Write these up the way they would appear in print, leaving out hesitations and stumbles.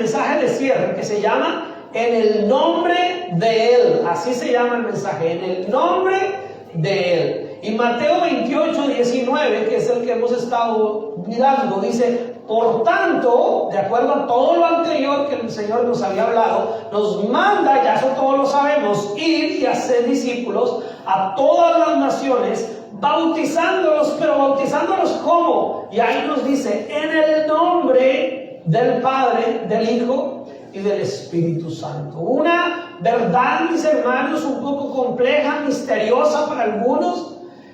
mensaje de cierre que se llama En el nombre de Él. Así se llama el mensaje, en el nombre de Él. Y Mateo 28, 19, que es el que hemos estado mirando, dice: por tanto, de acuerdo a todo lo anterior que el Señor nos había hablado, nos manda, ya eso todos lo sabemos, ir y hacer discípulos a todas las naciones, bautizándolos, pero bautizándolos ¿cómo? Y ahí nos dice: en el nombre del Padre, del Hijo y del Espíritu Santo. Una verdad, mis hermanos, un poco compleja, misteriosa para algunos.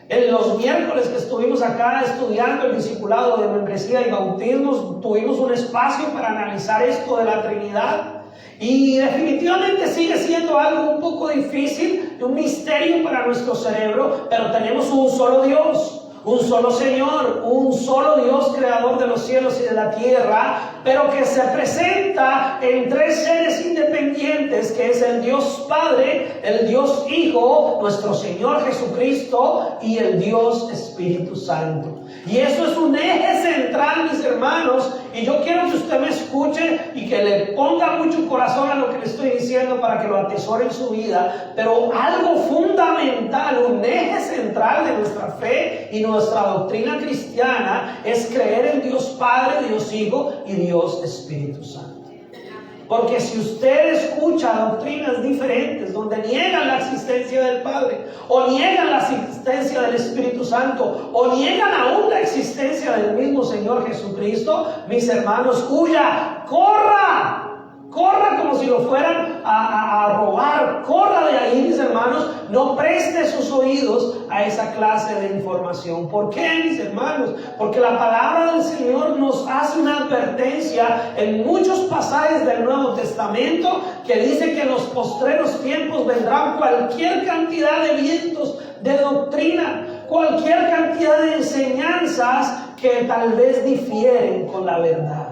En los miércoles que estuvimos acá estudiando el discipulado de membresía y bautismos, tuvimos un espacio para analizar esto de la Trinidad. Y definitivamente sigue siendo algo un poco difícil, un misterio para nuestro cerebro, pero tenemos un solo Dios, un solo Señor, un solo Dios creador de los cielos y de la tierra, pero que se presenta en tres seres independientes, que es el Dios Padre, el Dios Hijo, nuestro Señor Jesucristo, y el Dios Espíritu Santo. Y eso es un eje central, mis hermanos, y yo quiero que usted me escuche y que le ponga mucho corazón a lo que le estoy diciendo para que lo atesore en su vida. Pero algo fundamental, un eje central de nuestra fe y nuestra doctrina cristiana es creer en Dios Padre, Dios Hijo y Dios Espíritu Santo. Porque si usted escucha doctrinas diferentes donde niegan la existencia del Padre, o niegan la existencia del Espíritu Santo, o niegan aún la existencia del mismo Señor Jesucristo, mis hermanos, huya, corra. Corra como si lo fueran a robar. Corra de ahí, mis hermanos. No preste sus oídos a esa clase de información. ¿Por qué, mis hermanos? Porque la palabra del Señor nos hace una advertencia en muchos pasajes del Nuevo Testamento que dice que en los postreros tiempos vendrán cualquier cantidad de vientos de doctrina, cualquier cantidad de enseñanzas que tal vez difieren con la verdad.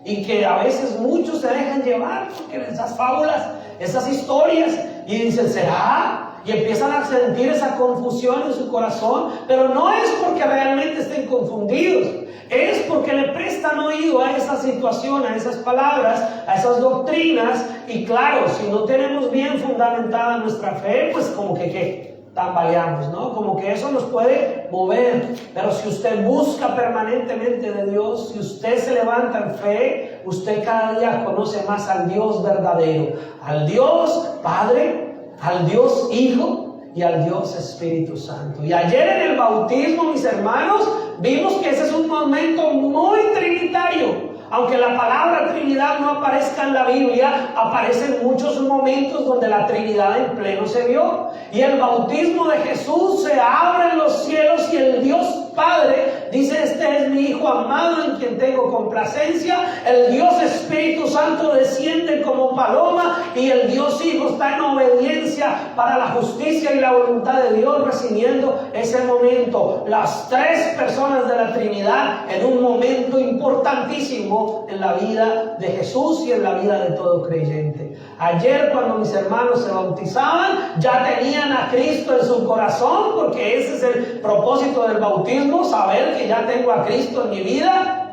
Y que a veces muchos se dejan llevar porque esas fábulas, esas historias, y dicen, ¿será? Y empiezan a sentir esa confusión en su corazón, pero no es porque realmente estén confundidos, es porque le prestan oído a esa situación, a esas palabras, a esas doctrinas. Y claro, si no tenemos bien fundamentada nuestra fe, pues como que ¿qué? Tambaleamos, ¿no? Como que eso nos puede mover. Pero si usted busca permanentemente de Dios, si usted se levanta en fe, usted cada día conoce más al Dios verdadero, al Dios Padre, al Dios Hijo y al Dios Espíritu Santo. Y ayer en el bautismo, mis hermanos, vimos que ese es un momento muy trinitario. Aunque la palabra Trinidad no aparezca en la Biblia, aparecen muchos momentos donde la Trinidad en pleno se vio. Y el bautismo de Jesús, se abren los cielos y el Dios Padre dice: este es mi Hijo amado en quien tengo complacencia. El Dios Espíritu Santo desciende como paloma y el Dios Hijo está en obediencia para la justicia y la voluntad de Dios, recibiendo ese momento. Las tres personas de la Trinidad en un momento importantísimo en la vida de Jesús y en la vida de todo creyente. Ayer, cuando mis hermanos se bautizaban, ya tenían a Cristo en su corazón, porque ese es el propósito del bautismo, saber que ya tengo a Cristo en mi vida.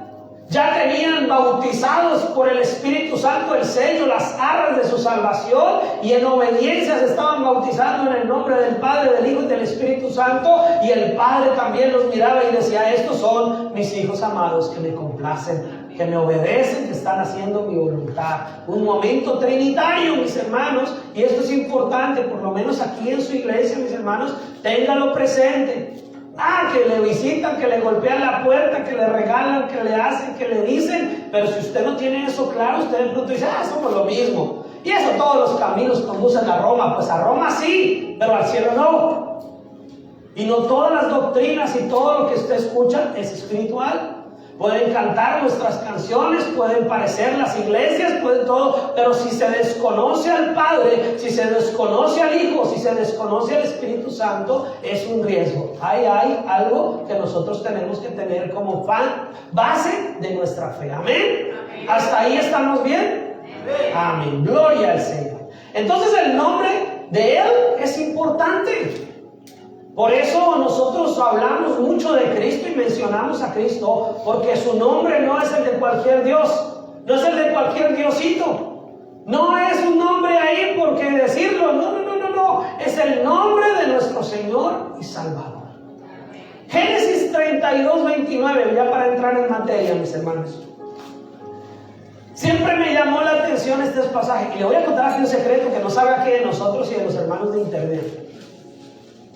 Ya tenían bautizados por el Espíritu Santo el sello, las arras de su salvación, y en obediencia se estaban bautizando en el nombre del Padre, del Hijo y del Espíritu Santo. Y el Padre también los miraba y decía: estos son mis hijos amados que me complacen, que me obedecen, que están haciendo mi voluntad. Un momento trinitario, mis hermanos, y esto es importante, por lo menos aquí en su iglesia, mis hermanos, ténganlo presente. Que le visitan, que le golpean la puerta, que le regalan, que le hacen, que le dicen. Pero si usted no tiene eso claro, usted de pronto dice: somos lo mismo. Y eso, todos los caminos conducen a Roma. Pues a Roma sí, pero al cielo no. Y no todas las doctrinas y todo lo que usted escucha es espiritual. Pueden cantar nuestras canciones, pueden parecer las iglesias, pueden todo, pero si se desconoce al Padre, si se desconoce al Hijo, si se desconoce al Espíritu Santo, es un riesgo. Hay algo que nosotros tenemos que tener como base de nuestra fe. ¿Amén? Amén. ¿Hasta ahí estamos bien? Amén. Amén. Gloria al Señor. Entonces el nombre de Él es importante. Por eso nosotros hablamos mucho de Cristo y mencionamos a Cristo, porque su nombre no es el de cualquier Dios. No es el de cualquier diosito. No es un nombre ahí porque decirlo. No. Es el nombre de nuestro Señor y Salvador. Génesis 32:29, ya para entrar en materia, mis hermanos. Siempre me llamó la atención este pasaje. Y le voy a contar aquí un secreto que no sabe aquí de nosotros y de los hermanos de internet.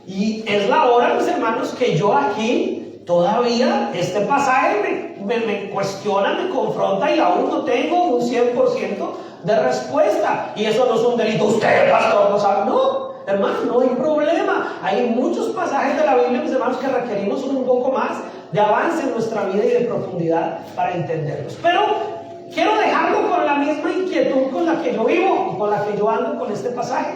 Y es la hora, mis hermanos, que yo aquí todavía este pasaje me cuestiona, me confronta y aún no tengo un 100% de respuesta. Y eso no es un delito. Usted, pastor, no sabe. No, hermano, no hay problema. Hay muchos pasajes de la Biblia, mis hermanos, que requerimos un poco más de avance en nuestra vida y de profundidad para entenderlos. Pero quiero dejarlo con la misma inquietud con la que yo vivo y con la que yo ando con este pasaje.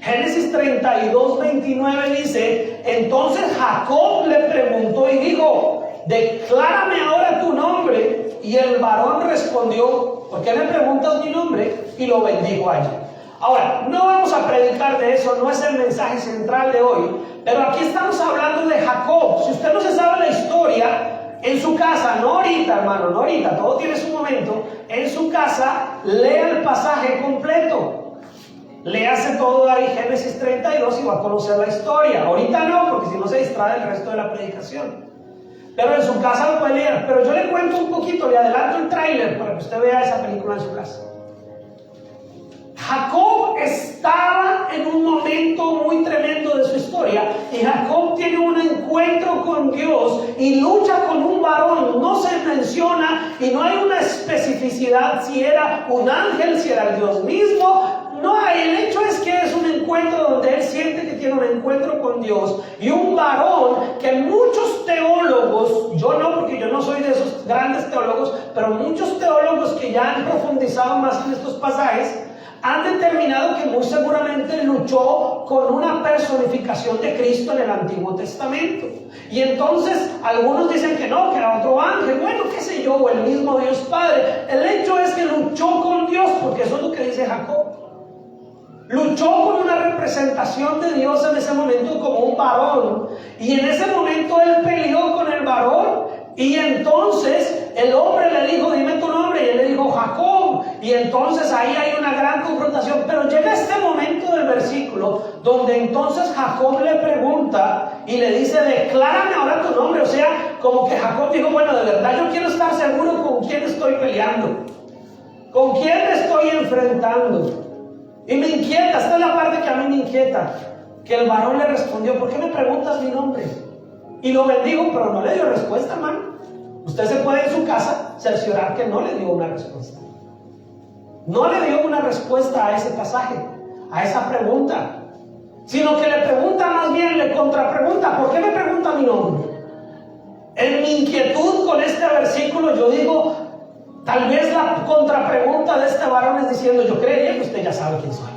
Génesis 32:29 dice: entonces Jacob le preguntó y dijo, declárame ahora tu nombre. Y el varón respondió, ¿por qué me preguntas mi nombre? Y lo bendijo allí. Ahora, no vamos a predicar de eso, no es el mensaje central de hoy, pero aquí estamos hablando de Jacob. Si usted no se sabe la historia, en su casa, no ahorita, hermano, no ahorita, todo tiene su momento, en su casa, lea el pasaje completo. Léase todo ahí, Génesis 32, y va a conocer la historia. Ahorita no, porque si no se distrae el resto de la predicación. Pero en su casa lo puede leer. Pero yo le cuento un poquito, le adelanto el tráiler para que usted vea esa película en su casa. Jacob estaba en un momento muy tremendo de su historia, y Jacob tiene un encuentro con Dios y lucha con un varón. No se menciona y no hay una especificidad si era un ángel, si era el Dios mismo. No hay, el hecho es que es un encuentro donde él siente que tiene un encuentro con Dios y un varón que muchos teólogos, yo no, porque yo no soy de esos grandes teólogos, pero muchos teólogos que ya han profundizado más en estos pasajes han determinado que muy seguramente luchó con una personificación de Cristo en el Antiguo Testamento. Y entonces algunos dicen que no, que era otro ángel, bueno, qué sé yo, o el mismo Dios Padre. El hecho es que luchó con Dios, porque eso es lo que dice Jacob. Luchó con una representación de Dios en ese momento como un varón, y en ese momento él peleó con el varón, y entonces el hombre le dijo, dime tu nombre, y él le dijo Jacob, y entonces ahí hay una gran confrontación. Pero llega este momento del versículo donde entonces Jacob le pregunta y le dice, declárame ahora tu nombre. O sea, como que Jacob dijo, bueno, de verdad yo quiero estar seguro con quién estoy peleando, con quién me estoy enfrentando. Y me inquieta, esta es la parte que a mí me inquieta, que el varón le respondió, ¿por qué me preguntas mi nombre? Y lo bendijo, pero no le dio respuesta, hermano. Usted se puede en su casa cerciorar que no le dio una respuesta. No le dio una respuesta a ese pasaje, a esa pregunta, sino que le pregunta, más bien le contrapregunta, ¿por qué me pregunta mi nombre? En mi inquietud con este versículo yo digo, tal vez la contrapregunta de este varón es diciendo, yo creería que usted ya sabe quién soy.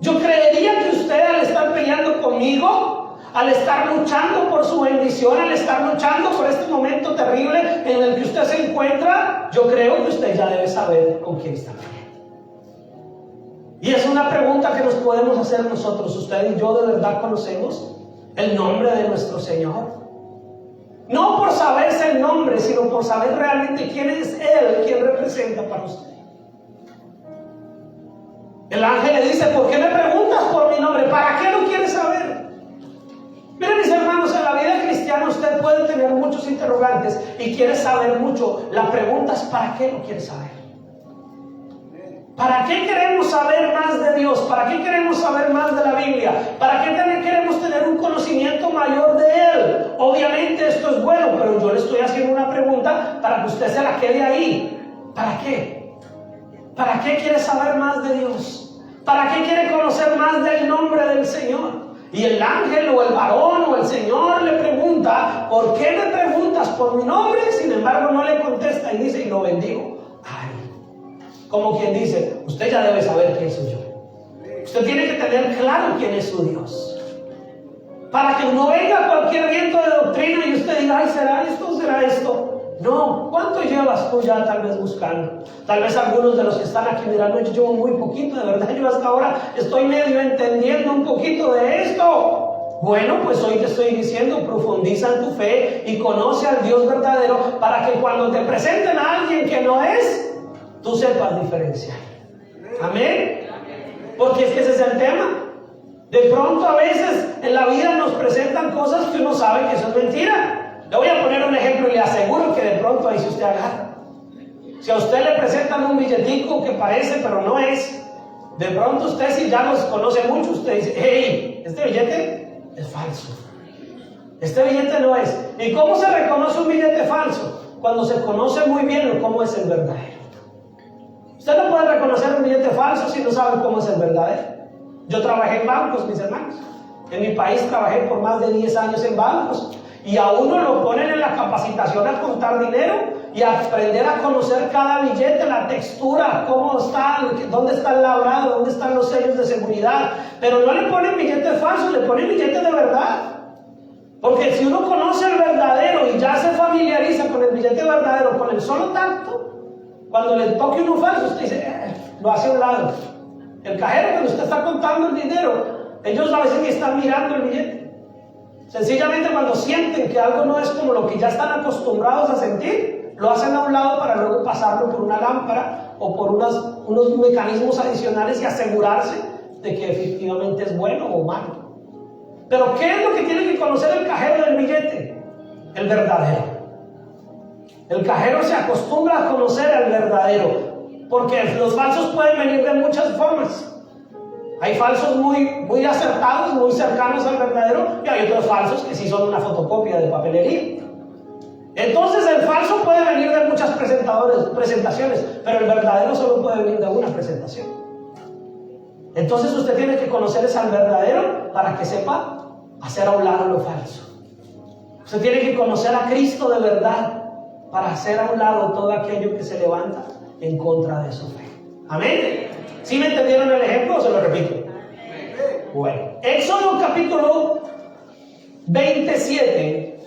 Yo creería que usted, al estar peleando conmigo, al estar luchando por su bendición, al estar luchando por este momento terrible en el que usted se encuentra, yo creo que usted ya debe saber con quién está peleando. Y es una pregunta que nos podemos hacer nosotros. ¿Usted y yo de verdad conocemos el nombre de nuestro Señor? No por saberse el nombre, sino por saber realmente quién es Él, quién representa para usted. El ángel le dice, ¿por qué me preguntas por mi nombre? ¿Para qué lo quieres saber? Miren, mis hermanos, en la vida cristiana usted puede tener muchos interrogantes y quiere saber mucho. La pregunta es, ¿para qué lo quiere saber? ¿Para qué queremos saber más de Dios? ¿Para qué queremos saber más de la Biblia? ¿Para qué queremos tener un conocimiento mayor de Él? Obviamente esto es bueno, pero yo le estoy haciendo una pregunta para que usted se la quede ahí. ¿Para qué? ¿Para qué quiere saber más de Dios? ¿Para qué quiere conocer más del nombre del Señor? Y el ángel o el varón o el Señor le pregunta, ¿por qué me preguntas por mi nombre? Sin embargo no le contesta y dice, y lo bendigo. Ay, como quien dice, usted ya debe saber quién soy yo. Usted tiene que tener claro quién es su Dios, para que no venga cualquier viento de doctrina y usted diga, ay, ¿será esto o será esto? No. ¿Cuánto llevas tú ya tal vez buscando? Tal vez algunos de los que están aquí dirán, no, yo llevo muy poquito, de verdad yo hasta ahora estoy medio entendiendo un poquito de esto. Bueno, pues hoy te estoy diciendo, profundiza en tu fe y conoce al Dios verdadero para que cuando te presenten a alguien que no es, tú sepas diferenciar. Amén. Porque es que ese es el tema. De pronto a veces en la vida nos presentan cosas que uno sabe que eso es mentira. Le voy a poner un ejemplo y le aseguro que de pronto ahí si usted agarra. Si a usted le presentan un billetico que parece pero no es, de pronto usted, si ya nos conoce mucho, usted dice: hey, este billete es falso, este billete no es. ¿Y cómo se reconoce un billete falso? Cuando se conoce muy bien cómo es el verdadero. Usted no puede reconocer un billete falso si no sabe cómo es el verdadero. Yo trabajé en bancos, mis hermanos. En mi país trabajé por más de 10 años en bancos. Y a uno lo ponen en la capacitación a contar dinero y a aprender a conocer cada billete, la textura, cómo está, dónde está el labrado, dónde están los sellos de seguridad. Pero no le ponen billetes falsos, le ponen billetes de verdad. Porque si uno conoce el verdadero y ya se familiariza con el billete verdadero, con el solo tacto, cuando le toque uno falso, usted dice, lo hace a un lado. El cajero, cuando usted está contando el dinero, ellos a veces ni están mirando el billete. Sencillamente cuando sienten que algo no es como lo que ya están acostumbrados a sentir, lo hacen a un lado para luego pasarlo por una lámpara o por unos mecanismos adicionales y asegurarse de que efectivamente es bueno o malo. Pero ¿qué es lo que tiene que conocer el cajero del billete? El verdadero. El cajero se acostumbra a conocer al verdadero, porque los falsos pueden venir de muchas formas. Hay falsos muy acertados, muy cercanos al verdadero, y hay otros falsos que sí son una fotocopia de papelería. Entonces el falso puede venir de muchas presentaciones, pero el verdadero solo puede venir de una presentación. Entonces usted tiene que conocer al verdadero para que sepa hacer a un lado lo falso. Usted tiene que conocer a Cristo de verdad para hacer a un lado todo aquello que se levanta en contra de su fe. Amén. ¿Sí me entendieron el ejemplo o se lo repito? Bueno, Éxodo capítulo 27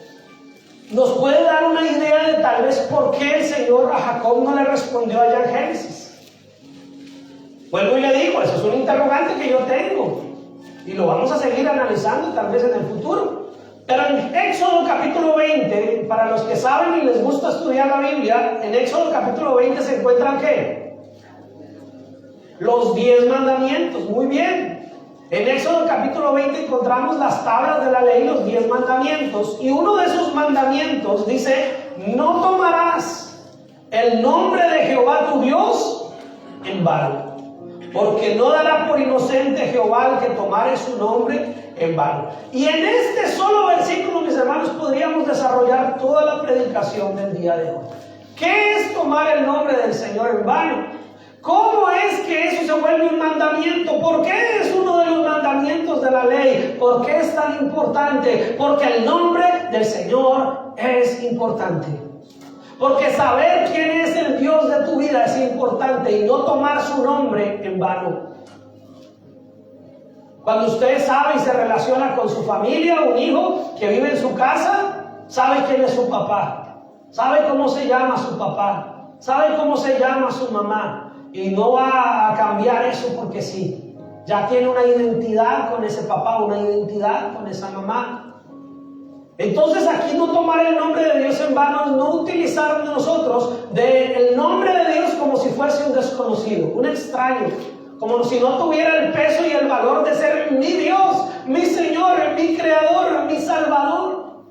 nos puede dar una idea de tal vez por qué el Señor a Jacob no le respondió allá en Génesis. Vuelvo y le digo, eso es un interrogante que yo tengo y lo vamos a seguir analizando tal vez en el futuro. Pero en Éxodo capítulo 20, para los que saben y les gusta estudiar la Biblia, en Éxodo capítulo 20 se encuentran ¿qué? Los 10 mandamientos. Muy bien. En Éxodo capítulo 20 encontramos las tablas de la ley, los 10 mandamientos. Y uno de esos mandamientos dice: no tomarás el nombre de Jehová tu Dios en vano, porque no dará por inocente Jehová el que tomare su nombre en vano. Y en este solo versículo, mis hermanos, podríamos desarrollar toda la predicación del día de hoy. ¿Qué es tomar el nombre del Señor en vano? ¿Cómo es que eso se vuelve un mandamiento? ¿Por qué es uno de los mandamientos de la ley? ¿Por qué es tan importante? Porque el nombre del Señor es importante. Porque saber quién es el Dios de tu vida es importante y no tomar su nombre en vano. Cuando usted sabe y se relaciona con su familia, un hijo que vive en su casa, sabe quién es su papá, sabe cómo se llama su papá, sabe cómo se llama su mamá. Y no va a cambiar eso porque sí. Ya tiene una identidad con ese papá, una identidad con esa mamá. Entonces aquí no tomar el nombre de Dios en vano, no utilizar nosotros el nombre de Dios como si fuese un desconocido, un extraño, como si no tuviera el peso y el valor de ser mi Dios, mi Señor, mi Creador, mi Salvador.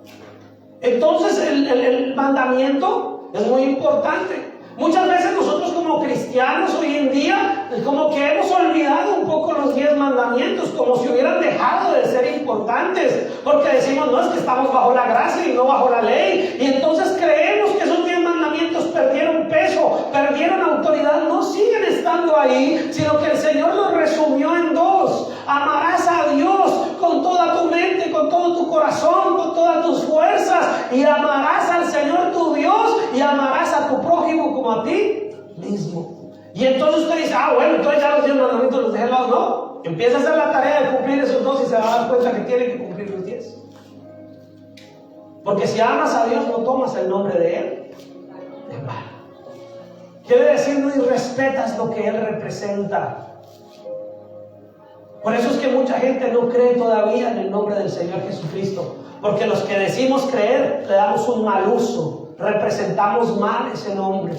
Entonces el mandamiento es muy importante. Muchas veces nosotros como cristianos hoy en día como que hemos olvidado un poco los 10 mandamientos, como si hubieran dejado de ser importantes, porque decimos, no, es que estamos bajo la gracia y no bajo la ley, y entonces creemos que esos 10 mandamientos perdieron peso, perdieron autoridad. No siguen estando ahí, sino que el Señor los resumió en 2. Amarás a Dios con toda tu mente, con todo tu corazón, con todas tus fuerzas, y amarás al Señor tu Dios y amarás a tu prójimo como a ti mismo. Y entonces usted dice, bueno, entonces ya los 10 mandamientos los dejé al lado. No, empieza a hacer la tarea de cumplir esos 2 y se va a dar cuenta que tiene que cumplir los 10. Porque si amas a Dios, no tomas el nombre de Él en vano. Quiere decir, no irrespetas lo que Él representa. Por eso es que mucha gente no cree todavía en el nombre del Señor Jesucristo, porque los que decimos creer le damos un mal uso, representamos mal ese nombre.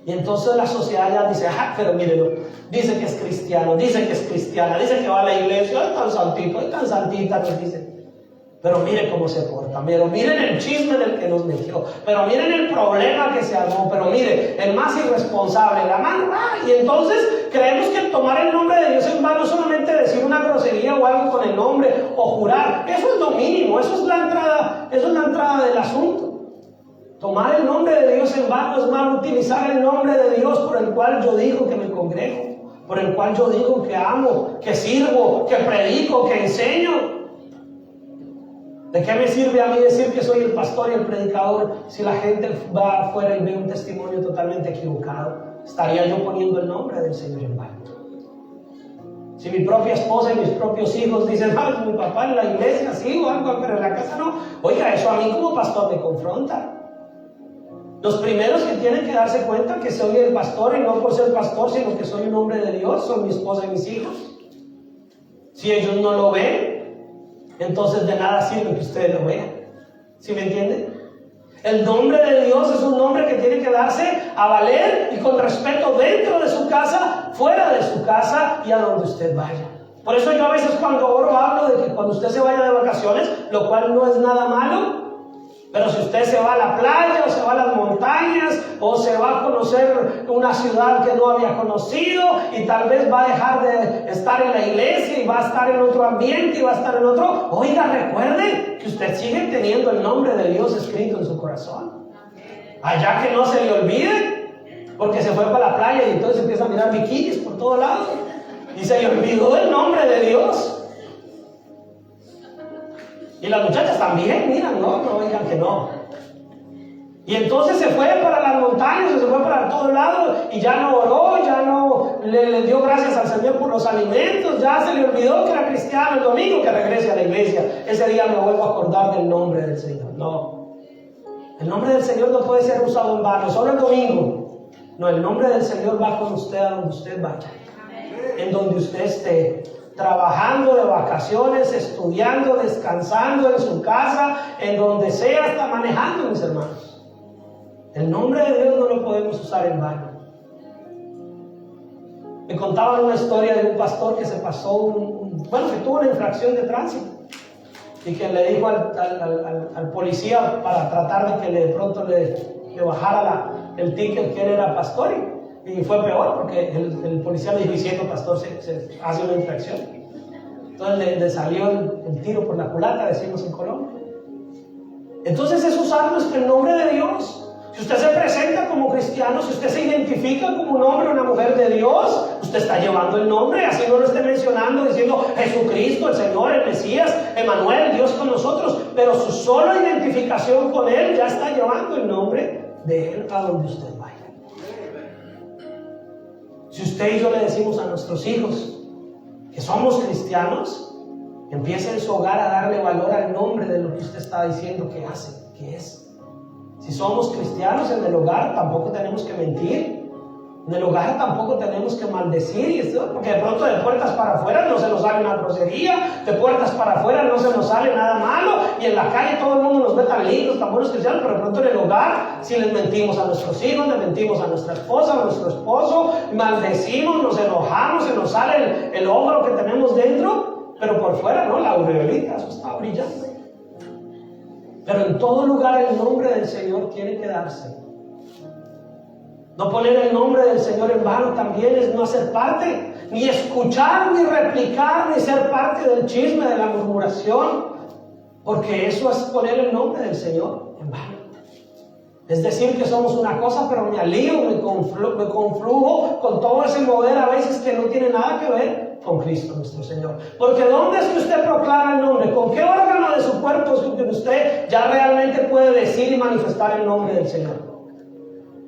Y entonces la sociedad ya dice, pero mírelo, dice que es cristiano, dice que es cristiana, dice que va a la iglesia, es tan santito, es tan santita, nos dice. Pero mire cómo se porta, pero miren el chisme del que nos metió, pero miren el problema que se armó, pero mire, el más irresponsable, la mano, y entonces creemos que tomar el nombre de Dios en vano, no solamente decir una grosería o algo con el nombre, o jurar, eso es lo mínimo, eso es la entrada del asunto. Tomar el nombre de Dios en vano es mal utilizar el nombre de Dios por el cual yo digo que me congrego, por el cual yo digo que amo, que sirvo, que predico, que enseño. ¿De qué me sirve a mí decir que soy el pastor y el predicador si la gente va afuera y ve un testimonio totalmente equivocado? Estaría yo poniendo el nombre del Señor en vano. Si mi propia esposa y mis propios hijos dicen, mi papá en la iglesia sí o algo, pero en la casa no. Oiga, eso a mí como pastor me confronta. Los primeros que tienen que darse cuenta que soy el pastor, y no por ser pastor, sino que soy un hombre de Dios, son mi esposa y mis hijos. Si ellos no lo ven, entonces de nada sirve que ustedes lo vean. ¿Sí me entienden? El nombre de Dios es un nombre que tiene que darse a valer y con respeto dentro de su casa, fuera de su casa y a donde usted vaya. Por eso yo a veces cuando oro hablo de que cuando usted se vaya de vacaciones, lo cual no es nada malo, pero si usted se va a la playa o se va a las montañas o se va a conocer una ciudad que no había conocido y tal vez va a dejar de estar en la iglesia y va a estar en otro ambiente y va a estar en otro, oiga, recuerde que usted sigue teniendo el nombre de Dios escrito en su corazón. Allá que no se le olvide, porque se fue para la playa y entonces empieza a mirar bikinis por todos lados y se le olvidó el nombre de Dios. Y las muchachas también, miran, no digan que no. Y entonces se fue para las montañas, se fue para todos lados y ya no oró, ya no le dio gracias al Señor por los alimentos, ya se le olvidó que era cristiano. El domingo que regrese a la iglesia, ese día me vuelvo a acordar del nombre del Señor. No, el nombre del Señor no puede ser usado en vano, solo el domingo. No, el nombre del Señor va con usted a donde usted vaya, en donde usted esté. Trabajando de vacaciones, estudiando, descansando en su casa, en donde sea, hasta manejando, mis hermanos. El nombre de Dios no lo podemos usar en vano. Me contaban una historia de un pastor que se pasó, que tuvo una infracción de tránsito y que le dijo al policía para tratar de que de pronto le bajara el ticket que él era pastor. Y fue peor porque el policía le dijo, y siendo pastor se hace una infracción. Entonces le salió el tiro por la culata, decimos en Colombia. Entonces es usar el nombre de Dios. Si usted se presenta como cristiano, si usted se identifica como un hombre o una mujer de Dios, usted está llevando el nombre, así no lo esté mencionando diciendo Jesucristo, el Señor, el Mesías, Emmanuel, Dios con nosotros, pero su sola identificación con Él ya está llevando el nombre de Él a donde usted vaya. Si usted y yo le decimos a nuestros hijos que somos cristianos, empiece en su hogar a darle valor al nombre de lo que usted está diciendo que hace, que es. Si somos cristianos en el hogar, tampoco tenemos que mentir. En el hogar tampoco tenemos que maldecir, porque de pronto de puertas para afuera no se nos sale una grosería, de puertas para afuera no se nos sale nada malo, y en la calle todo el mundo nos ve tan lindos, tan buenos cristianos, pero de pronto en el hogar, si les mentimos a nuestros hijos, le mentimos a nuestra esposa, a nuestro esposo, maldecimos, nos enojamos, se nos sale el ogro que tenemos dentro, pero por fuera no, la aureolita, eso está brillando. Pero en todo lugar el nombre del Señor tiene que darse. No poner el nombre del Señor en vano también es no hacer parte, ni escuchar, ni replicar, ni ser parte del chisme, de la murmuración, porque eso es poner el nombre del Señor en vano. Es decir que somos una cosa, pero me alío, me conflujo con todo ese mover a veces que no tiene nada que ver con Cristo nuestro Señor. Porque ¿dónde es que usted proclama el nombre? ¿Con qué órgano de su cuerpo es que usted ya realmente puede decir y manifestar el nombre del Señor?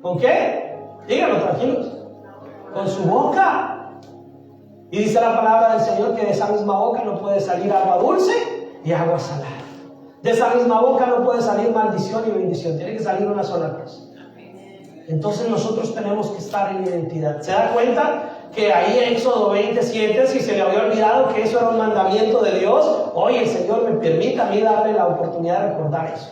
¿Con qué? Díganlo tranquilos. Con su boca. Y dice la palabra del Señor que de esa misma boca no puede salir agua dulce y agua salada. De esa misma boca no puede salir maldición y bendición. Tiene que salir una sola cosa. Entonces nosotros tenemos que estar en identidad. ¿Se da cuenta? Que ahí en Éxodo 27, si se le había olvidado que eso era un mandamiento de Dios, hoy el Señor me permite a mí darle la oportunidad de recordar eso.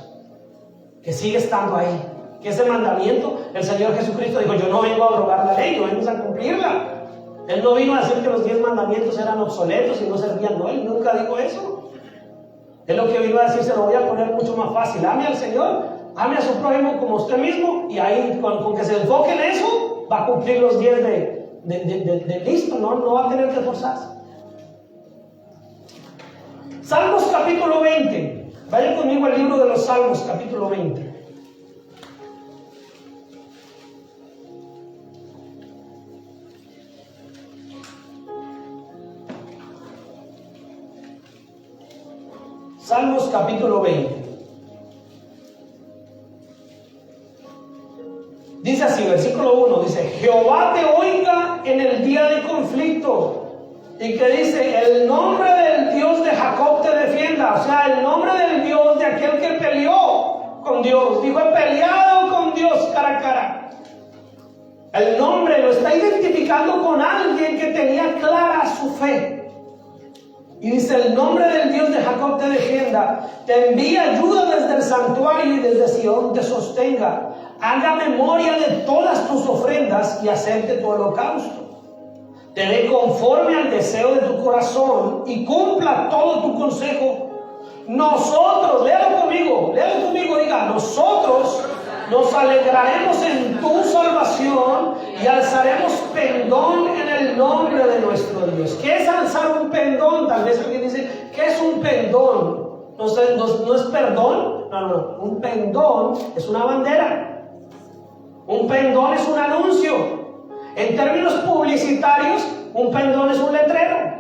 Que sigue estando ahí. Que ese mandamiento, el Señor Jesucristo dijo, yo no vengo a abrogar la ley, yo vengo a cumplirla. Él no vino a decir que los 10 mandamientos eran obsoletos y no servían, no, Él nunca dijo eso. Él lo que vino a decir, se lo voy a poner mucho más fácil. Ame al Señor, ame a su prójimo como usted mismo, y ahí con que se enfoque en eso, va a cumplir los 10 de listo, no va a tener que esforzarse. Salmos capítulo 20. Vayan conmigo al libro de los Salmos capítulo 20. Salmos capítulo 20. Dice así, versículo 1, dice, Jehová te oiga en el día de conflicto. Y que dice, el nombre del Dios de Jacob te defienda. O sea, el nombre del Dios de aquel que peleó con Dios. Dijo, he peleado con Dios cara a cara. El nombre lo está identificando con alguien que tenía clara su fe. Y dice, el nombre del Dios de Jacob te defienda, te envía ayuda desde el santuario y desde Sion te sostenga. Haga memoria de todas tus ofrendas y acepte tu holocausto. Te dé conforme al deseo de tu corazón y cumpla todo tu consejo. Nosotros, léalo conmigo, diga, nosotros nos alegraremos en tu salvación y alzaremos pendón en el nombre de nuestro Dios. ¿Qué es alzar un pendón? Tal vez alguien dice, ¿qué es un pendón? No es perdón, no. Un pendón es una bandera. Un pendón es un anuncio. En términos publicitarios, un pendón es un letrero.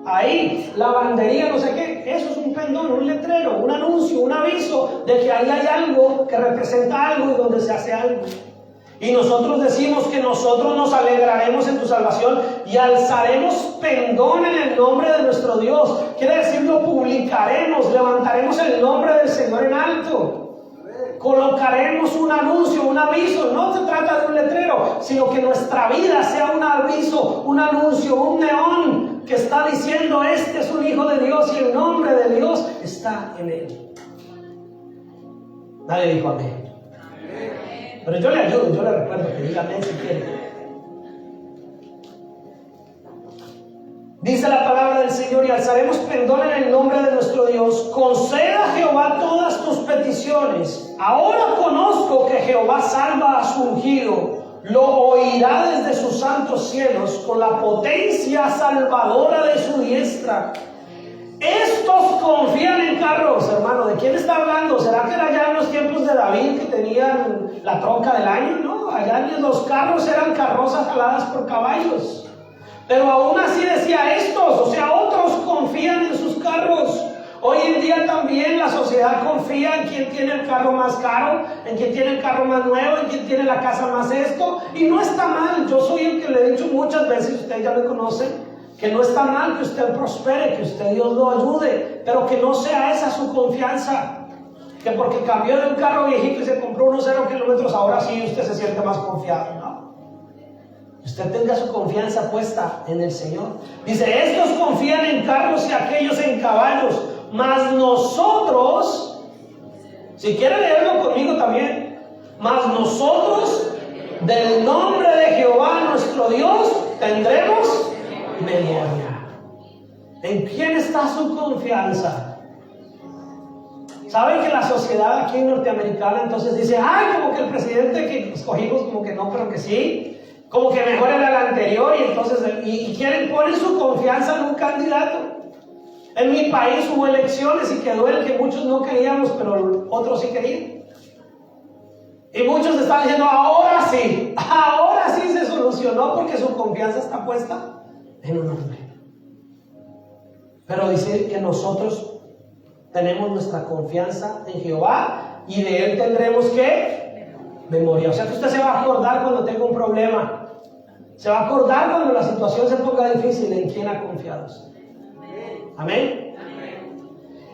Ahí, la bandería, no sé qué, eso es un pendón, un letrero, un anuncio, un aviso de que ahí hay algo que representa algo y donde se hace algo. Y nosotros decimos que nosotros nos alegraremos en tu salvación y alzaremos pendón en el nombre de nuestro Dios. Quiere decir, lo publicaremos, levantaremos el nombre del Señor en alto. Colocaremos un anuncio, un aviso. No se trata de un letrero, sino que nuestra vida sea un aviso, un anuncio, un neón que está diciendo, este es un hijo de Dios y el nombre de Dios está en él. Nadie dijo amén. Pero yo le ayudo, yo le recuerdo que diga amén si quiere. Dice la palabra del Señor, y alzaremos pendón en el nombre de nuestro Dios. Conceda a Jehová todas tus peticiones. Ahora conozco que Jehová salva a su ungido. Lo oirá desde sus santos cielos con la potencia salvadora de su diestra. Estos confían en carros, hermano. ¿De quién está hablando? ¿Será que era allá en los tiempos de David que tenían la troca del año? No, allá los carros eran carrozas jaladas por caballos. Pero aún así decía estos, o sea, otros confían en sus carros. Hoy en día también la sociedad confía en quien tiene el carro más caro, en quien tiene el carro más nuevo, en quien tiene la casa más esto. Y no está mal, yo soy el que le he dicho muchas veces, usted ya me conoce, que no está mal que usted prospere, que usted Dios lo ayude, pero que no sea esa su confianza. Que porque cambió de un carro viejito y se compró unos 0 kilómetros, ahora sí usted se siente más confiado, ¿no? Usted tenga su confianza puesta en el Señor. Dice, estos confían en carros y aquellos en caballos, mas nosotros, si quiere leerlo conmigo también, mas nosotros del nombre de Jehová nuestro Dios tendremos memoria. ¿En quién está su confianza? ¿Saben que la sociedad aquí norteamericana entonces dice, ay, como que el presidente que escogimos, como que no, pero que sí? Como que mejor era el anterior, y entonces ponen su confianza en un candidato. En mi país hubo elecciones y quedó el que muchos no queríamos, pero otros sí querían. Y muchos están diciendo, ahora sí se solucionó porque su confianza está puesta en un hombre. Pero dice que nosotros tenemos nuestra confianza en Jehová y de Él tendremos que memoria. O sea que usted se va a acordar cuando tenga un problema. Se va a acordar cuando la situación se ponga difícil en quién ha confiado. Amén.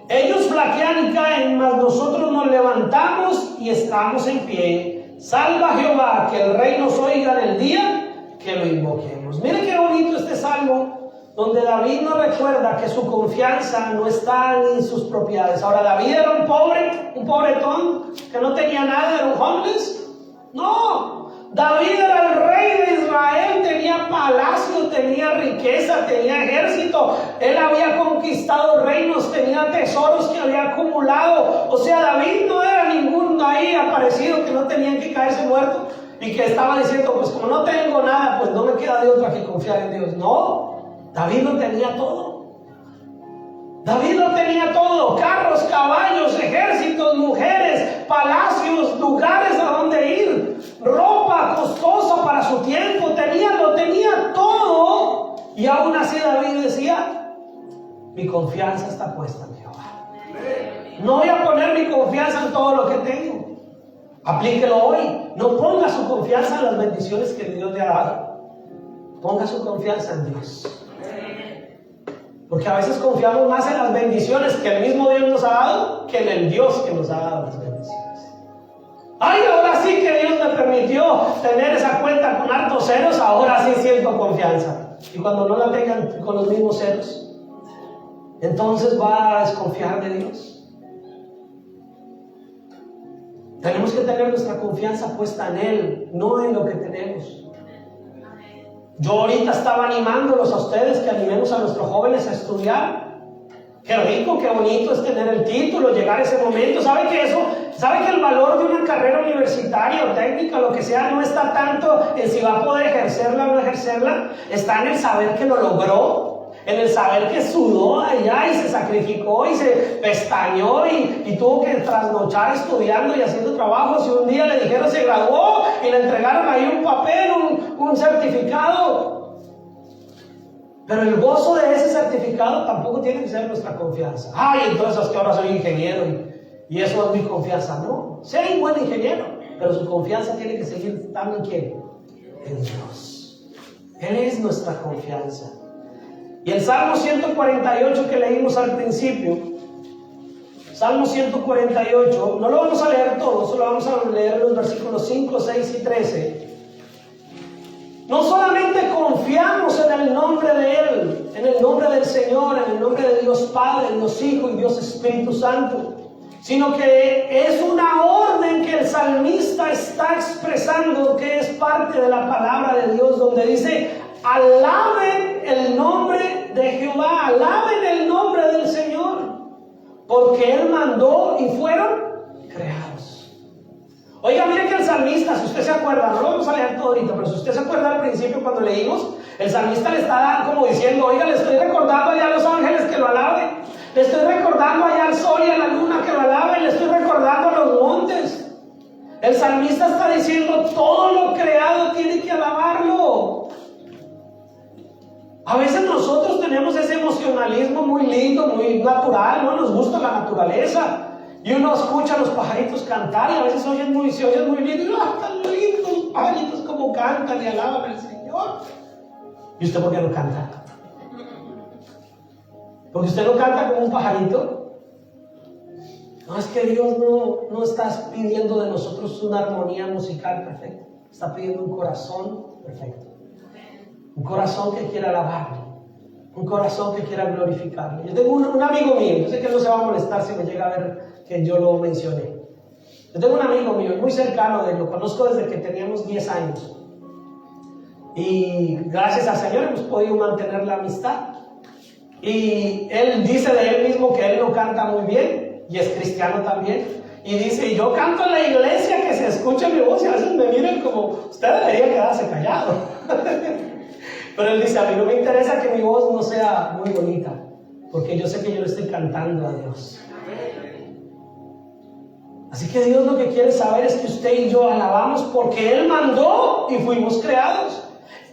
Ellos flaquean y caen, mas nosotros nos levantamos y estamos en pie. Salva Jehová, que el rey nos oiga en el día que lo invoquemos. Mire qué bonito este salmo, donde David nos recuerda que su confianza no está ni en sus propiedades. Ahora, David era un pobretón, que no tenía nada, era un homeless. No, David era el rey de Israel, tenía palacio, tenía riqueza, tenía ejército, él había conquistado reinos, tenía tesoros que había acumulado. O sea, David no era ninguno ahí aparecido que no tenían que caerse muerto y que estaba diciendo, pues como no tengo nada, pues no me queda de otra que confiar en Dios. No, David lo tenía todo. David lo tenía todo: carros, caballos, ejércitos, mujeres, palacios, lugares a donde ir, ropa costosa para su tiempo, lo tenía todo. Y aún así David decía: mi confianza está puesta en Jehová. No voy a poner mi confianza en todo lo que tengo. Aplíquelo hoy. No ponga su confianza en las bendiciones que Dios le ha dado. Ponga su confianza en Dios. Porque a veces confiamos más en las bendiciones que el mismo Dios nos ha dado que en el Dios que nos ha dado las bendiciones. Ay, ahora sí que Dios me permitió tener esa cuenta con hartos ceros, ahora sí siento confianza. Y cuando no la tengan con los mismos ceros, entonces va a desconfiar de Dios. Tenemos que tener nuestra confianza puesta en Él, no en lo que tenemos. Yo ahorita estaba animándolos a ustedes que animemos a nuestros jóvenes a estudiar. Qué rico, qué bonito es tener el título, llegar a ese momento. ¿Sabe que el valor de una carrera universitaria o técnica, lo que sea, no está tanto en si va a poder ejercerla o no ejercerla? Está en el saber que lo logró, en el saber que sudó allá y se sacrificó y se pestañó y tuvo que trasnochar estudiando y haciendo trabajos, y un día le dijeron se graduó y le entregaron ahí un papel, un certificado. Pero el gozo de ese certificado tampoco tiene que ser nuestra confianza. Ay, entonces es que ahora soy ingeniero y eso es mi confianza. No, sea un buen ingeniero, pero su confianza tiene que seguir estando en ¿quién? En Dios. Él es nuestra confianza. Y el Salmo 148 que leímos al principio, Salmo 148, no lo vamos a leer todo, solo vamos a leer los versículos 5, 6 y 13. No solamente confiamos en el nombre de Él, en el nombre del Señor, en el nombre de Dios Padre, Dios Hijo y Dios Espíritu Santo, sino que es una orden que el salmista está expresando, que es parte de la palabra de Dios, donde dice: alaben el nombre de Jehová, alaben el nombre del Señor, porque Él mandó y fueron creados. Oiga, mire que el salmista, si usted se acuerda, no lo vamos a leer todo ahorita, pero si usted se acuerda al principio cuando leímos, el salmista le está como diciendo: oiga, le estoy recordando allá a los ángeles que lo alaben, le estoy recordando allá al sol y a la luna que lo alaben, le estoy recordando a los montes. El salmista está diciendo: todo lo creado tiene que alabarlo. A veces nosotros tenemos ese emocionalismo muy lindo, muy natural, ¿no? Nos gusta la naturaleza. Y uno escucha a los pajaritos cantar y a veces se oyen muy lindo. Y ¡ah, tan lindos los pajaritos como cantan y alaban al Señor! ¿Y usted por qué no canta? Porque usted no canta como un pajarito. No, es que Dios no está pidiendo de nosotros una armonía musical perfecta. Está pidiendo un corazón perfecto. Un corazón que quiera alabarlo. Un corazón que quiera glorificarlo. Yo tengo un amigo mío, yo sé que no se va a molestar si me llega a ver que yo lo mencioné. Yo tengo un amigo mío, muy cercano de él, lo conozco desde que teníamos 10 años. Y gracias al Señor hemos podido mantener la amistad. Y él dice de él mismo que él no canta muy bien, y es cristiano también. Y dice: yo canto en la iglesia, que se escuche mi voz, y a veces me miran como: usted debería quedarse callado. Pero él dice: a mí no me interesa que mi voz no sea muy bonita, porque yo sé que yo le estoy cantando a Dios. Así que Dios lo que quiere saber es que usted y yo alabamos porque Él mandó y fuimos creados.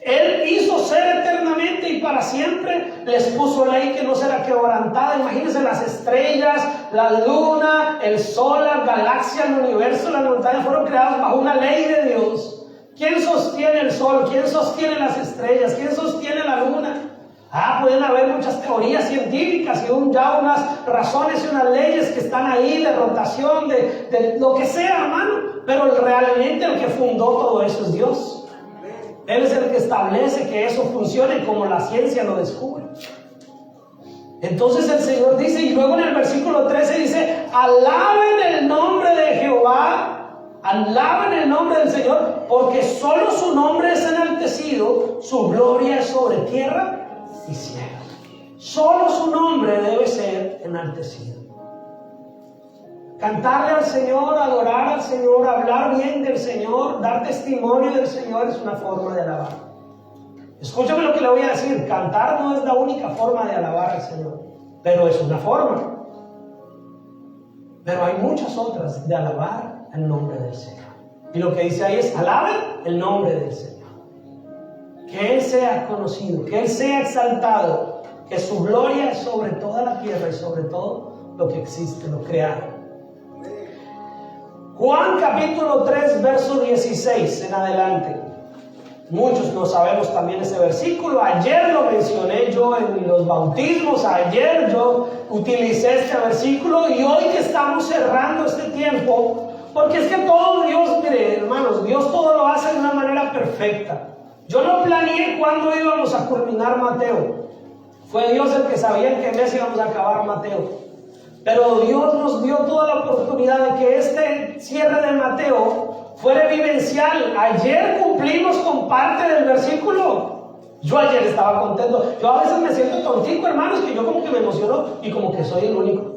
Él hizo ser eternamente y para siempre. Les puso ley que no será quebrantada. Imagínense las estrellas, la luna, el sol, las galaxias, el universo, las montañas fueron creados bajo una ley de Dios. ¿Quién sostiene el sol? ¿Quién sostiene las estrellas? ¿Quién sostiene la luna? Pueden haber muchas teorías científicas y ya unas razones y unas leyes que están ahí de rotación, de lo que sea, hermano. pero realmente el que fundó todo eso es Dios. Él es el que establece que eso funcione como la ciencia lo descubre. Entonces el Señor dice, y luego en el versículo 13 dice, alaben el nombre de Jehová, alaben el nombre del Señor, porque solo su nombre es enaltecido, su gloria es sobre tierra y cielo. Solo su nombre debe ser enaltecido. Cantarle al Señor, adorar al Señor, hablar bien del Señor, dar testimonio del Señor es una forma de alabar. Escúchame lo que le voy a decir, cantar no es la única forma de alabar al Señor, pero es una forma. Pero hay muchas otras de alabar el nombre del Señor. Y lo que dice ahí es, alaben el nombre del Señor. Que Él sea conocido, que Él sea exaltado, que su gloria es sobre toda la tierra y sobre todo lo que existe, lo creado. Juan capítulo 3, verso 16 en adelante. Muchos no sabemos también ese versículo. Ayer lo mencioné yo en los bautismos. Ayer yo utilicé este versículo. Y hoy que estamos cerrando este tiempo, porque es que todo Dios, mire hermanos, Dios todo lo hace de una manera perfecta. Yo no planeé cuándo íbamos a culminar Mateo. Fue Dios el que sabía en qué mes íbamos a acabar Mateo. Pero Dios nos dio toda la oportunidad de que este cierre de Mateo fuera vivencial. Ayer cumplimos con parte del versículo. Yo ayer estaba contento. Yo a veces me siento tontico, hermanos, que yo como que me emociono y como que soy el único.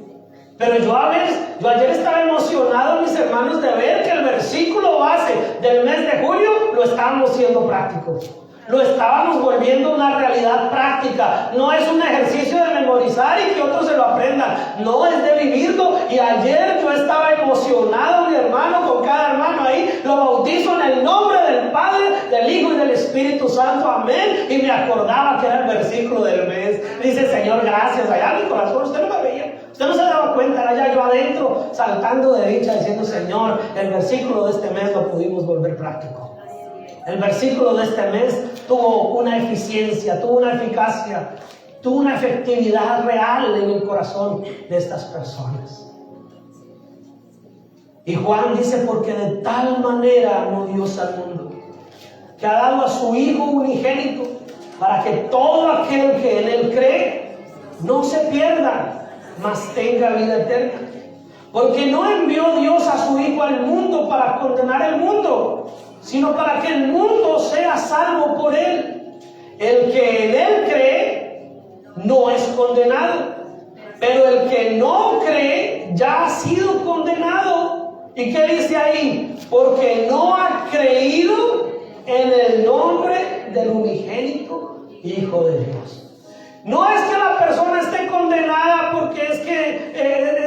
Pero yo ayer estaba emocionado, mis hermanos, de ver que el versículo base del mes de julio lo estábamos haciendo práctico. Lo estábamos volviendo una realidad práctica. No es un ejercicio de memorizar y que otros se lo aprendan. No, es de vivirlo. Y ayer yo estaba emocionado, mi hermano, con cada hermano ahí. Lo bautizo en el nombre del Padre, del Hijo y del Espíritu Santo. Amén. Y me acordaba que era el versículo del mes. Dice, Señor, gracias. Allá en mi corazón, usted no me veía. Usted no se daba cuenta. Era allá yo adentro, saltando de dicha, diciendo, Señor, el versículo de este mes lo pudimos volver práctico. El versículo de este mes tuvo una eficiencia, tuvo una eficacia, tuvo una efectividad real en el corazón de estas personas. Y Juan dice, porque de tal manera amó Dios al mundo, que ha dado a su Hijo unigénito, para que todo aquel que en Él cree no se pierda, mas tenga vida eterna. Porque no envió Dios a su Hijo al mundo para condenar el mundo, sino para que el mundo sea salvo por Él. El que en Él cree no es condenado, pero el que no cree ya ha sido condenado. ¿Y qué dice ahí? Porque no ha creído en el nombre del unigénito Hijo de Dios. No es que la persona esté condenada porque es que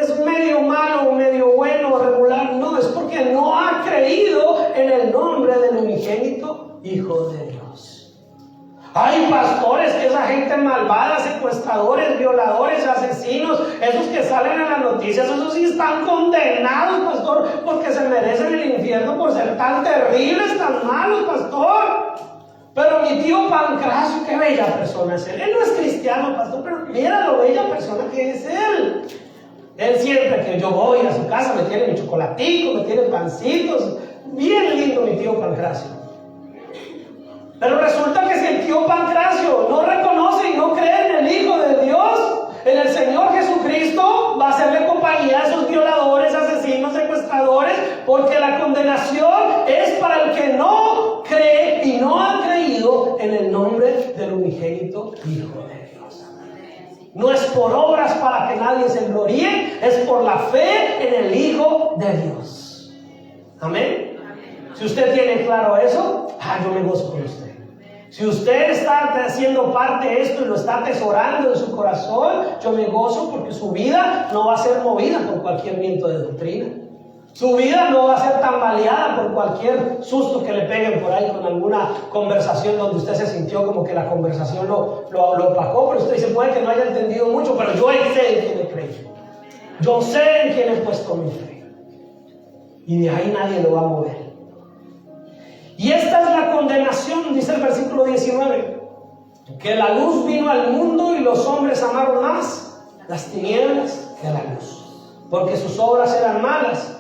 es medio malo, medio bueno, regular. No, es porque no ha creído en el nombre del unigénito Hijo de Dios. Hay pastores, que esa gente malvada, secuestradores, violadores, asesinos, esos que salen en las noticias, esos sí están condenados, pastor, porque se merecen el infierno por ser tan terribles, tan malos, pastor. Pero mi tío Pancracio, qué bella persona es él. Él no es cristiano, pastor, pero mira lo bella persona que es él. Él siempre que yo voy a su casa me tiene mi chocolatico, me tiene pancitos. Bien lindo mi tío Pancracio. Pero resulta que si el tío Pancracio no reconoce y no cree en el Hijo de Dios, en el Señor Jesucristo, va a hacerle compañía a esos violadores, asesinos, secuestradores, porque la condenación es para el que no cree y no ha creído en el nombre del unigénito Hijo de Dios. No es por obras para que nadie se gloríe, es por la fe en el Hijo de Dios. Amén. Si usted tiene claro eso, yo me gozo con usted. Si usted está haciendo parte de esto y lo está atesorando en su corazón, yo me gozo porque su vida no va a ser movida por cualquier viento de doctrina. Su vida no va a ser tambaleada por cualquier susto que le peguen por ahí con alguna conversación donde usted se sintió como que la conversación lo opacó, pero usted dice, puede que no haya entendido mucho, pero yo sé en quién he creído. Yo sé en quién he puesto mi fe. Y de ahí nadie lo va a mover. Y esta es la condenación, dice el versículo 19, que la luz vino al mundo y los hombres amaron más las tinieblas que la luz, porque sus obras eran malas.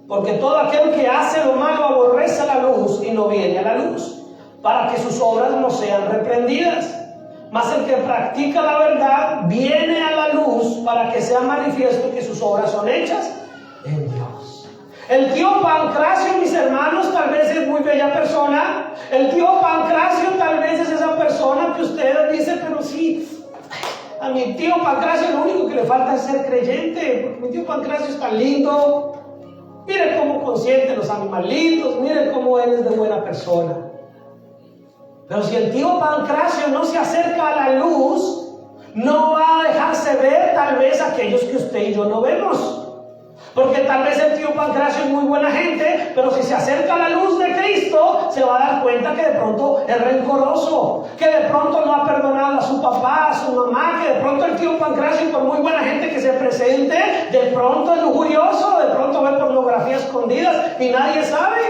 Porque todo aquel que hace lo malo aborrece la luz y no viene a la luz, para que sus obras no sean reprendidas. Mas el que practica la verdad viene a la luz para que sea manifiesto que sus obras son hechas en Dios. El tío Pancracio, mis hermanos, tal vez es muy bella persona. El tío Pancracio tal vez es esa persona que usted dice, pero sí, a mi tío Pancracio lo único que le falta es ser creyente, porque mi tío Pancracio está lindo. Mire cómo consiente los animalitos, mire cómo él es de buena persona. Pero si el tío Pancracio no se acerca a la luz, no va a dejarse ver tal vez aquellos que usted y yo no vemos. Porque tal vez el tío Pancracio es muy buena gente, pero si se acerca a la luz de Cristo, se va a dar cuenta que de pronto es rencoroso, que de pronto no ha perdonado a su papá, a su mamá, que de pronto el tío Pancracio, por muy buena gente que se presente, de pronto es lujurioso, de pronto ve pornografía escondidas y nadie sabe.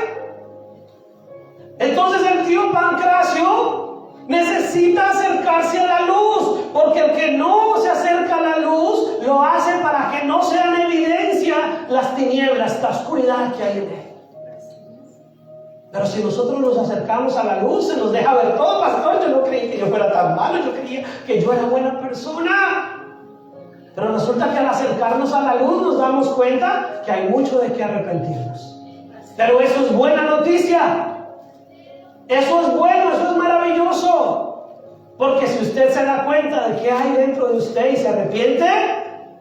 Entonces el tío Pancracio necesita acercarse a la luz, porque el que no se acerca a la luz lo hace para que no sean evidencia las tinieblas, la oscuridad que hay en él. Pero si nosotros nos acercamos a la luz, se nos deja ver todo. Pastor, yo no creí que yo fuera tan malo, yo creía que yo era buena persona. Pero resulta que al acercarnos a la luz nos damos cuenta que hay mucho de qué arrepentirnos. Pero eso es buena noticia. Eso es bueno, eso es maravilloso. Porque si usted se da cuenta de qué hay dentro de usted y se arrepiente,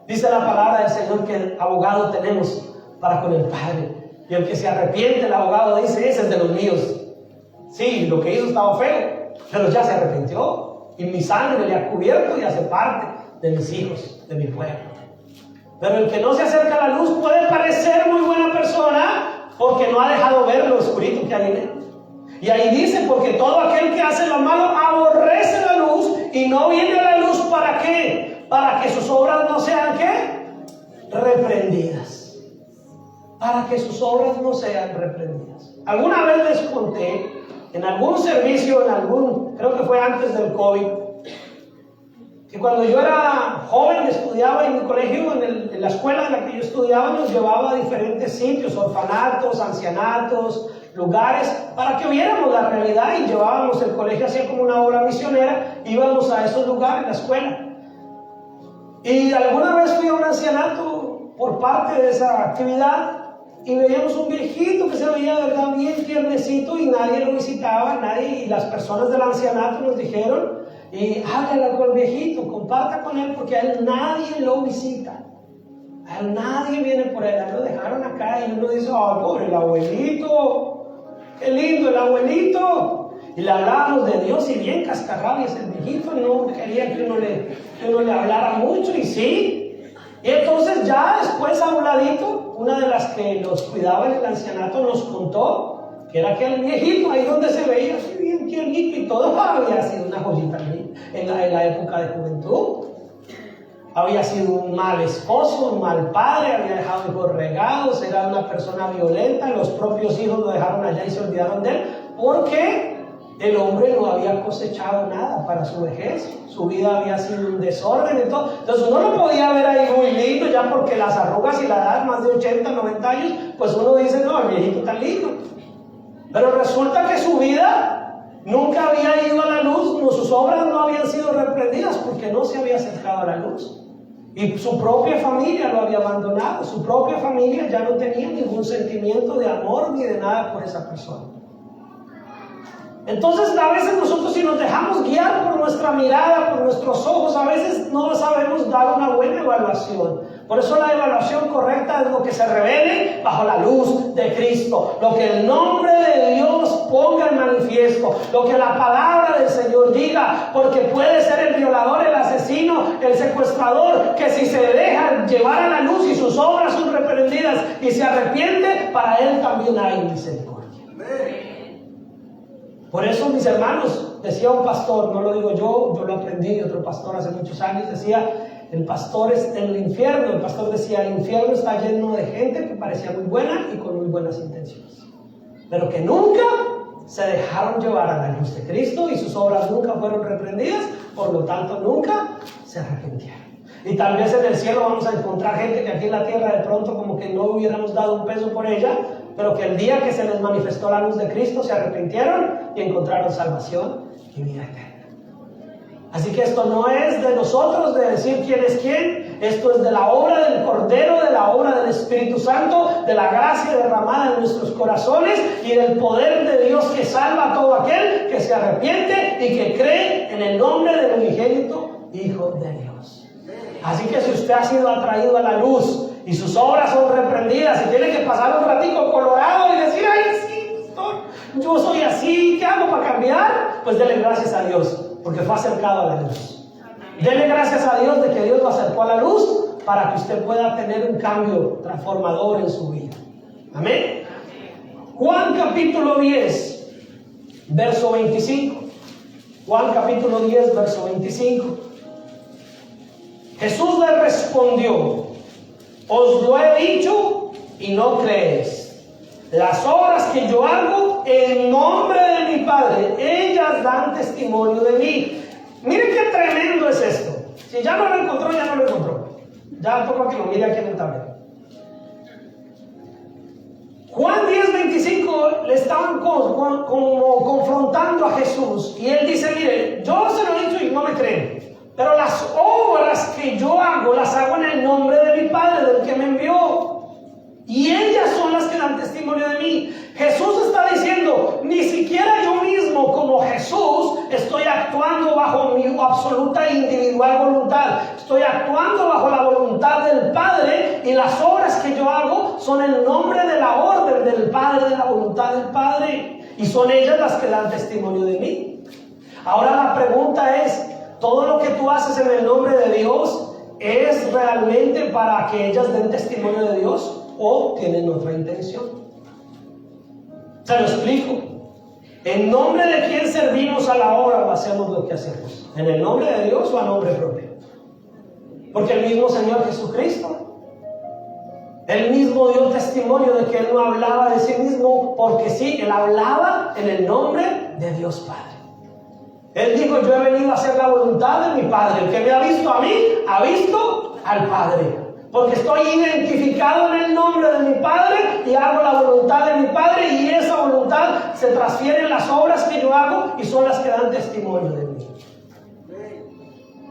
dice la palabra del Señor que el abogado tenemos para con el Padre. Y el que se arrepiente, el abogado dice, ese es de los míos. Sí, lo que hizo estaba feo, pero ya se arrepintió. Y mi sangre le ha cubierto y hace parte de mis hijos, de mi pueblo. Pero el que no se acerca a la luz puede parecer muy buena persona porque no ha dejado ver lo oscurito que hay en él. Y ahí dice, porque todo aquel que hace lo malo aborrece la luz y no viene a la luz, ¿para qué? Para que sus obras no sean, ¿qué? Reprendidas. Para que sus obras no sean reprendidas. Alguna vez les conté, en algún servicio, creo que fue antes del COVID, que cuando yo era joven, estudiaba en mi colegio, en la escuela en la que yo estudiaba, nos llevaba a diferentes sitios, orfanatos, ancianatos, lugares, para que viéramos la realidad, y llevábamos el colegio, hacía como una obra misionera, íbamos a esos lugares, la escuela. Y alguna vez fui a un ancianato por parte de esa actividad, y veíamos un viejito que se veía de verdad bien tiernecito, y nadie lo visitaba, y las personas del ancianato nos dijeron, y háblale con el viejito, comparta con él, porque a él nadie lo visita. A él nadie viene por él, a él lo dejaron acá, y uno dice, pobre el abuelito, qué lindo el abuelito. Y le hablábamos de Dios, y bien cascarrabias el viejito, no quería que uno le hablara mucho, y sí. Y entonces ya después a un ladito, una de las que los cuidaba en el ancianato nos contó que era aquel viejito ahí donde se veía así bien tiernito y todo, había sido una joyita en la época de juventud. Había sido un mal esposo, un mal padre, había dejado hijos regados, era una persona violenta, los propios hijos lo dejaron allá y se olvidaron de él, porque el hombre no había cosechado nada para su vejez, su vida había sido un desorden y todo. Entonces uno lo podía ver ahí muy lindo, ya porque las arrugas y la edad, más de 80, 90 años, pues uno dice, no, el viejito está lindo. Pero resulta que su vida nunca había ido a la luz, sus obras no habían sido reprendidas porque no se había acercado a la luz. Y su propia familia lo había abandonado, su propia familia ya no tenía ningún sentimiento de amor ni de nada por esa persona. Entonces a veces nosotros, si nos dejamos guiar por nuestra mirada, por nuestros ojos, a veces no sabemos dar una buena evaluación. Por eso la evaluación correcta es lo que se revele bajo la luz de Cristo, lo que el nombre de Dios ponga en manifiesto, lo que la palabra del Señor diga, porque puede ser el violador, el asesino, el secuestrador, que si se deja llevar a la luz y sus obras son reprendidas y se arrepiente, para él también hay misericordia. Por eso, mis hermanos, decía un pastor, no lo digo yo lo aprendí de otro pastor hace muchos años, decía, el pastor es en el infierno, el pastor decía, el infierno está lleno de gente que parecía muy buena y con muy buenas intenciones, pero que nunca se dejaron llevar a la luz de Cristo y sus obras nunca fueron reprendidas, por lo tanto nunca se arrepintieron. Y tal vez en el cielo vamos a encontrar gente que aquí en la tierra de pronto como que no hubiéramos dado un peso por ella, pero que el día que se les manifestó la luz de Cristo se arrepintieron y encontraron salvación y vida eterna. Así que esto no es de nosotros de decir quién es quién, esto es de la obra del Cordero, de la obra del Espíritu Santo, de la gracia derramada en nuestros corazones y del poder de Dios que salva a todo aquel que se arrepiente y que cree en el nombre del unigénito Hijo de Dios. Así que si usted ha sido atraído a la luz y sus obras son reprendidas y tiene que pasar un ratico colorado y decir, ay, sí, pastor, yo soy así, ¿qué hago para cambiar? Pues dele gracias a Dios, porque fue acercado a la luz. Dele gracias a Dios de que Dios lo acercó a la luz para que usted pueda tener un cambio transformador en su vida. Amén. Juan capítulo 10, verso 25. Juan capítulo 10, verso 25. Jesús le respondió: os lo he dicho y no creéis. Las obras que yo hago en nombre de mi Padre, ellas dan testimonio de mí. Miren qué tremendo es esto. Si ya no lo encontró, ya no lo encontró. Ya toca que lo mire aquí en el tablero. Juan 10, 25 le estaban como confrontando a Jesús. Y él dice, mire, yo se lo he dicho y no me creen. Pero las obras que yo hago, las hago en el nombre de mi Padre, del que me envió. Y ellas son las que dan testimonio de mí. Jesús está diciendo, ni siquiera yo mismo como Jesús estoy actuando bajo mi absoluta e individual voluntad. Estoy actuando bajo la voluntad del Padre, y las obras que yo hago son en nombre de la orden del Padre, de la voluntad del Padre. Y son ellas las que dan testimonio de mí. Ahora la pregunta es, ¿todo lo que tú haces en el nombre de Dios es realmente para que ellas den testimonio de Dios? ¿O tienen otra intención? Se lo explico. ¿En nombre de quién servimos a la obra o hacemos lo que hacemos? ¿En el nombre de Dios o a nombre propio? Porque el mismo Señor Jesucristo, Él mismo dio testimonio de que Él no hablaba de sí mismo porque sí, Él hablaba en el nombre de Dios Padre. Él dijo, yo he venido a hacer la voluntad de mi Padre. El que me ha visto a mí, ha visto al Padre. Porque estoy identificado en el nombre de mi Padre y hago la voluntad de mi Padre, y esa voluntad se transfiere en las obras que yo hago y son las que dan testimonio de mí.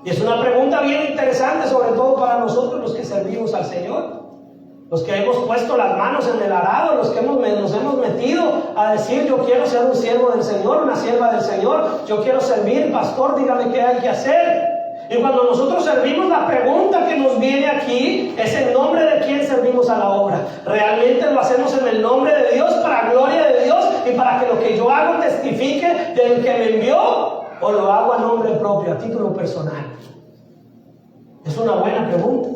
Y es una pregunta bien interesante, sobre todo para nosotros los que servimos al Señor. Los que hemos puesto las manos en el arado, los que nos hemos metido a decir, yo quiero ser un siervo del Señor, una sierva del Señor, yo quiero servir, pastor, dígame qué hay que hacer. Y cuando nosotros servimos, la pregunta que nos viene aquí es en nombre de quién servimos a la obra. ¿Realmente lo hacemos en el nombre de Dios, para gloria de Dios y para que lo que yo hago testifique del que me envió? ¿O lo hago a nombre propio, a título personal? Es una buena pregunta.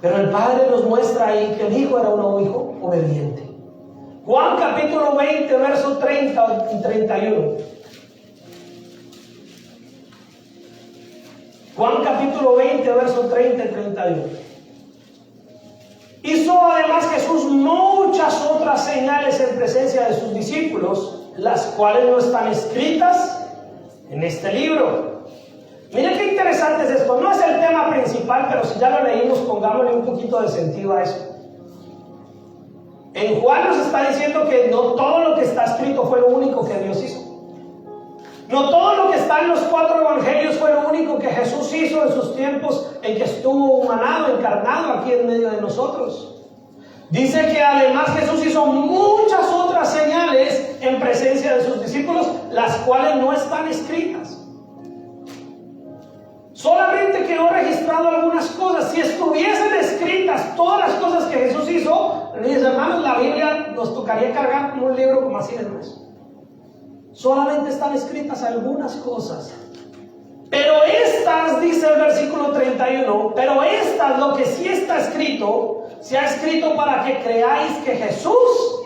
Pero el Padre nos muestra ahí que el Hijo era un hijo obediente. Juan capítulo 20, versos 30 y 31. Juan capítulo 20, versos 30 y 31. Hizo además Jesús muchas otras señales en presencia de sus discípulos, las cuales no están escritas en este libro. Miren qué interesante es esto. No es el tema principal, pero si ya lo leímos, pongámosle un poquito de sentido a eso. En Juan nos está diciendo que no todo lo que está escrito fue lo único que Dios hizo. No todo lo que está en los 4 evangelios fue lo único que Jesús hizo en sus tiempos en que estuvo humanado, encarnado aquí en medio de nosotros. Dice que además Jesús hizo muchas otras señales en presencia de sus discípulos, las cuales no están escritas. Solamente quedó registrado algunas cosas. Si estuviesen escritas todas las cosas que Jesús hizo, mis hermanos, la Biblia nos tocaría cargar como un libro como así de grueso. Solamente están escritas algunas cosas. Pero estas, dice el versículo 31, pero estas, lo que sí está escrito, se ha escrito para que creáis que Jesús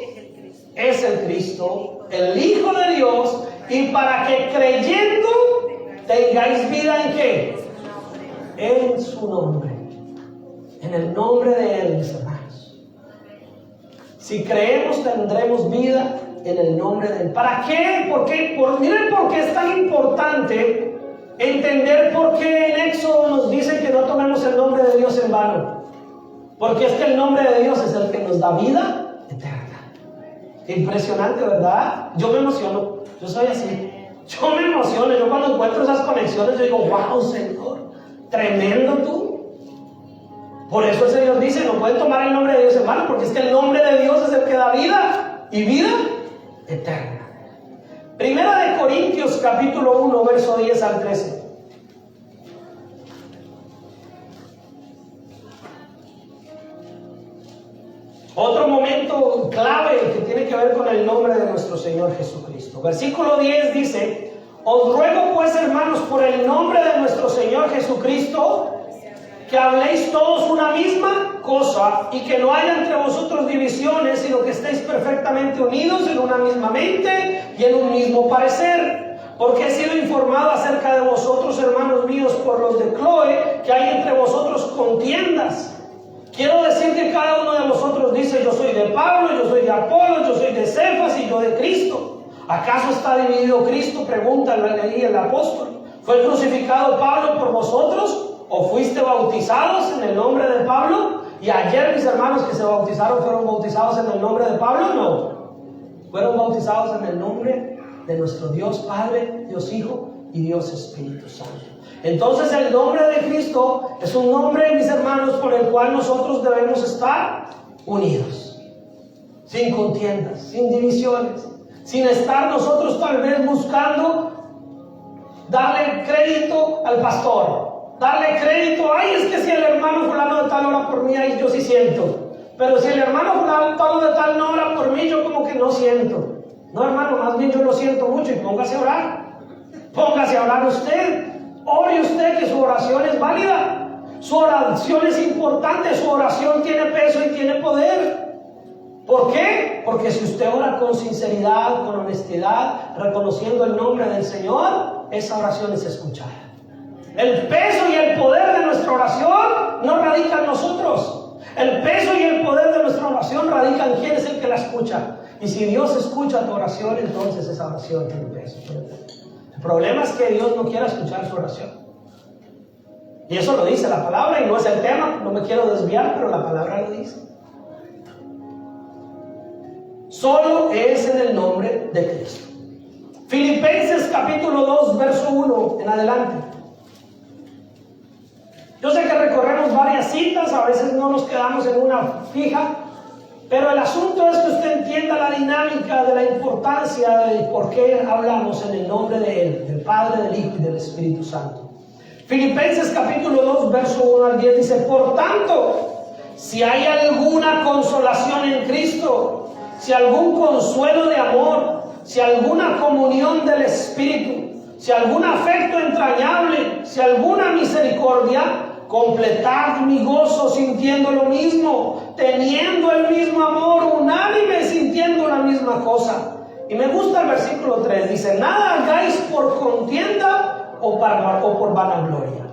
es el Cristo, el Hijo de Dios, y para que creyendo tengáis vida ¿en qué? En su nombre. En el nombre de Él, mis hermanos. Si creemos, tendremos vida en el nombre de Él. ¿Para qué? ¿Por qué? Miren por qué es tan importante entender por qué en Éxodo nos dice que no tomemos el nombre de Dios en vano. Porque es que el nombre de Dios es el que nos da vida eterna. Impresionante, ¿verdad? Yo me emociono, yo soy así. Yo me emociono, yo cuando encuentro esas conexiones, yo digo, wow, Señor, tremendo tú. Por eso el Señor dice, no pueden tomar el nombre de Dios en vano, porque es que el nombre de Dios es el que da vida y vida eterna. Primera de Corintios capítulo 1, verso 10 al 13. Otro momento clave que tiene que ver con el nombre de nuestro Señor Jesucristo. Versículo 10 dice, os ruego pues, hermanos, por el nombre de nuestro Señor Jesucristo, que habléis todos una misma cosa y que no haya entre vosotros divisiones, sino que estéis perfectamente unidos en una misma mente y en un mismo parecer. Porque he sido informado acerca de vosotros, hermanos míos, por los de Cloe, que hay entre vosotros contiendas. Quiero decir que cada uno de vosotros dice, yo soy de Pablo, yo soy de Apolo, yo soy de Cefas y yo de Cristo. ¿Acaso está dividido Cristo? Pregunta ahí el apóstol. ¿Fue crucificado Pablo por vosotros? ¿O fuiste bautizados en el nombre de Pablo? Y ayer mis hermanos que se bautizaron fueron bautizados en el nombre de Pablo. No, fueron bautizados en el nombre de nuestro Dios Padre, Dios Hijo y Dios Espíritu Santo. Entonces el nombre de Cristo es un nombre, mis hermanos, por el cual nosotros debemos estar unidos, sin contiendas, sin divisiones, sin estar nosotros tal vez buscando darle crédito al pastor. Darle crédito, ay, es que si el hermano fulano de tal ora por mí, ahí yo sí siento. Pero si el hermano fulano de tal no ora por mí, yo como que no siento. No, hermano, más bien yo lo siento mucho y póngase a orar. Póngase a orar usted. Ore usted, que su oración es válida. Su oración es importante, su oración tiene peso y tiene poder. ¿Por qué? Porque si usted ora con sinceridad, con honestidad, reconociendo el nombre del Señor, esa oración es escuchada. El peso y el poder de nuestra oración no radica en nosotros. El peso y el poder de nuestra oración radica en quién es el que la escucha. Y si Dios escucha tu oración, entonces esa oración tiene peso. El problema es que Dios no quiere escuchar su oración. Y eso lo dice la palabra y no es el tema. No me quiero desviar, pero la palabra lo dice. Solo es en el nombre de Cristo. Filipenses capítulo 2, verso 1 en adelante. Yo sé que recorremos varias citas, a veces no nos quedamos en una fija, pero el asunto es que usted entienda la dinámica de la importancia de por qué hablamos en el nombre de Él, del Padre, del Hijo y del Espíritu Santo. Filipenses capítulo 2, verso 1 al 10 dice, por tanto, si hay alguna consolación en Cristo, si algún consuelo de amor, si alguna comunión del Espíritu, si algún afecto entrañable, si alguna misericordia, completad mi gozo sintiendo lo mismo, teniendo el mismo amor, unánime, sintiendo la misma cosa. Y me gusta el versículo 3, dice, nada hagáis por contienda o por vanagloria.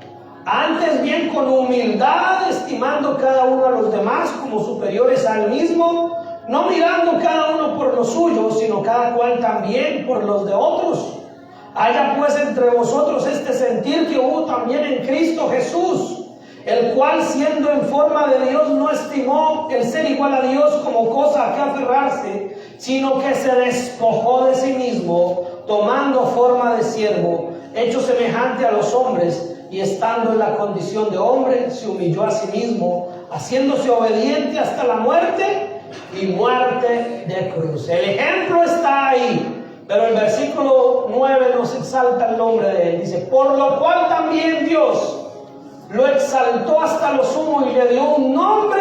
Antes bien con humildad, estimando cada uno a los demás como superiores al mismo, no mirando cada uno por lo suyo, sino cada cual también por los de otros. Haya pues entre vosotros este sentir que hubo también en Cristo Jesús, el cual siendo en forma de Dios no estimó el ser igual a Dios como cosa a que aferrarse, sino que se despojó de sí mismo, tomando forma de siervo, hecho semejante a los hombres, y estando en la condición de hombre, se humilló a sí mismo, haciéndose obediente hasta la muerte y muerte de cruz. El ejemplo está ahí. Pero el versículo 9 nos exalta el nombre de Él. Dice, por lo cual también Dios lo exaltó hasta lo sumo y le dio un nombre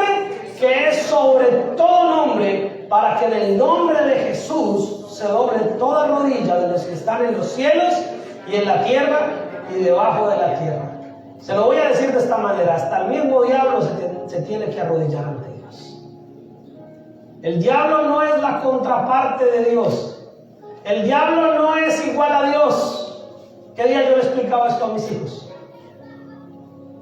que es sobre todo nombre, para que en el nombre de Jesús se doble toda rodilla de los que están en los cielos y en la tierra y debajo de la tierra. Se lo voy a decir de esta manera, hasta el mismo diablo se tiene que arrodillar ante Dios. El diablo no es la contraparte de Dios. El diablo no es igual a Dios. ¿Qué día yo le explicaba esto a mis hijos?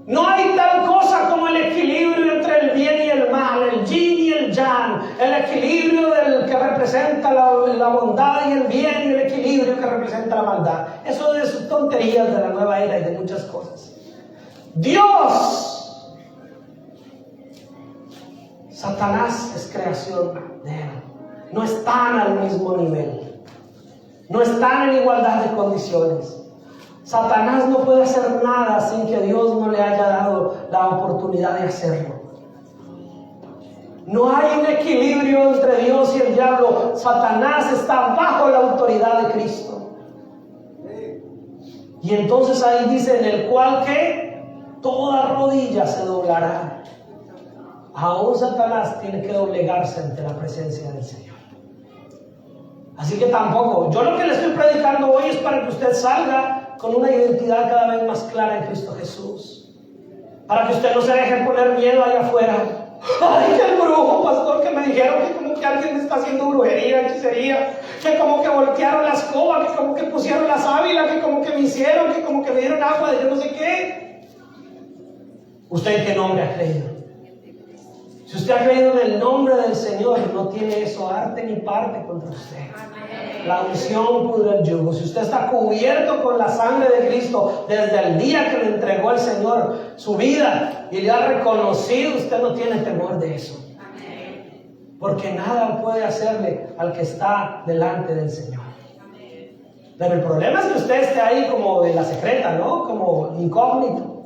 No hay tal cosa como el equilibrio entre el bien y el mal, el yin y el yang, el equilibrio del que representa la bondad y el bien y el equilibrio que representa la maldad. Eso tonterías de la nueva era y de muchas cosas. Dios, Satanás es creación de Él. No están al mismo nivel. No están en igualdad de condiciones. Satanás no puede hacer nada sin que Dios no le haya dado la oportunidad de hacerlo. No hay un equilibrio entre Dios y el diablo. Satanás está bajo la autoridad de Cristo. Y entonces ahí dice, en el cual que toda rodilla se doblará. Aún Satanás tiene que doblegarse ante la presencia del Señor. Así que tampoco, yo lo que le estoy predicando hoy es para que usted salga con una identidad cada vez más clara en Cristo Jesús. Para que usted no se deje poner miedo allá afuera. Ay, que el brujo, pastor, que me dijeron que como que alguien me está haciendo brujería, hechicería, que como que voltearon la escoba, que como que pusieron la sábila, que como que me hicieron, que como que me dieron agua de yo no sé qué. ¿Usted en qué nombre ha creído? Si usted ha creído en el nombre del Señor, no tiene eso arte ni parte contra usted. La unción pudre el yugo. Si usted está cubierto con la sangre de Cristo desde el día que le entregó el Señor su vida y le ha reconocido, usted no tiene temor de eso. Porque nada puede hacerle al que está delante del Señor. Pero el problema es que usted esté ahí como de la secreta, ¿no? Como incógnito.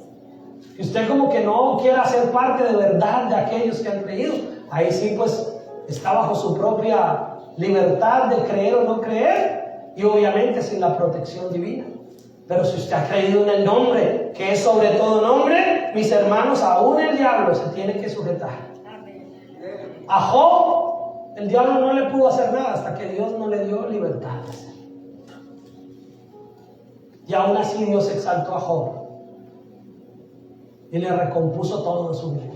Que usted como que no quiera ser parte de verdad de aquellos que han creído. Ahí sí pues está bajo su propia libertad de creer o no creer, y obviamente sin la protección divina. Pero si usted ha creído en el nombre que es sobre todo nombre, mis hermanos, aún el diablo se tiene que sujetar. A Job el diablo no le pudo hacer nada hasta que Dios no le dio libertad. Y aún así Dios exaltó a Job y le recompuso todo en su vida.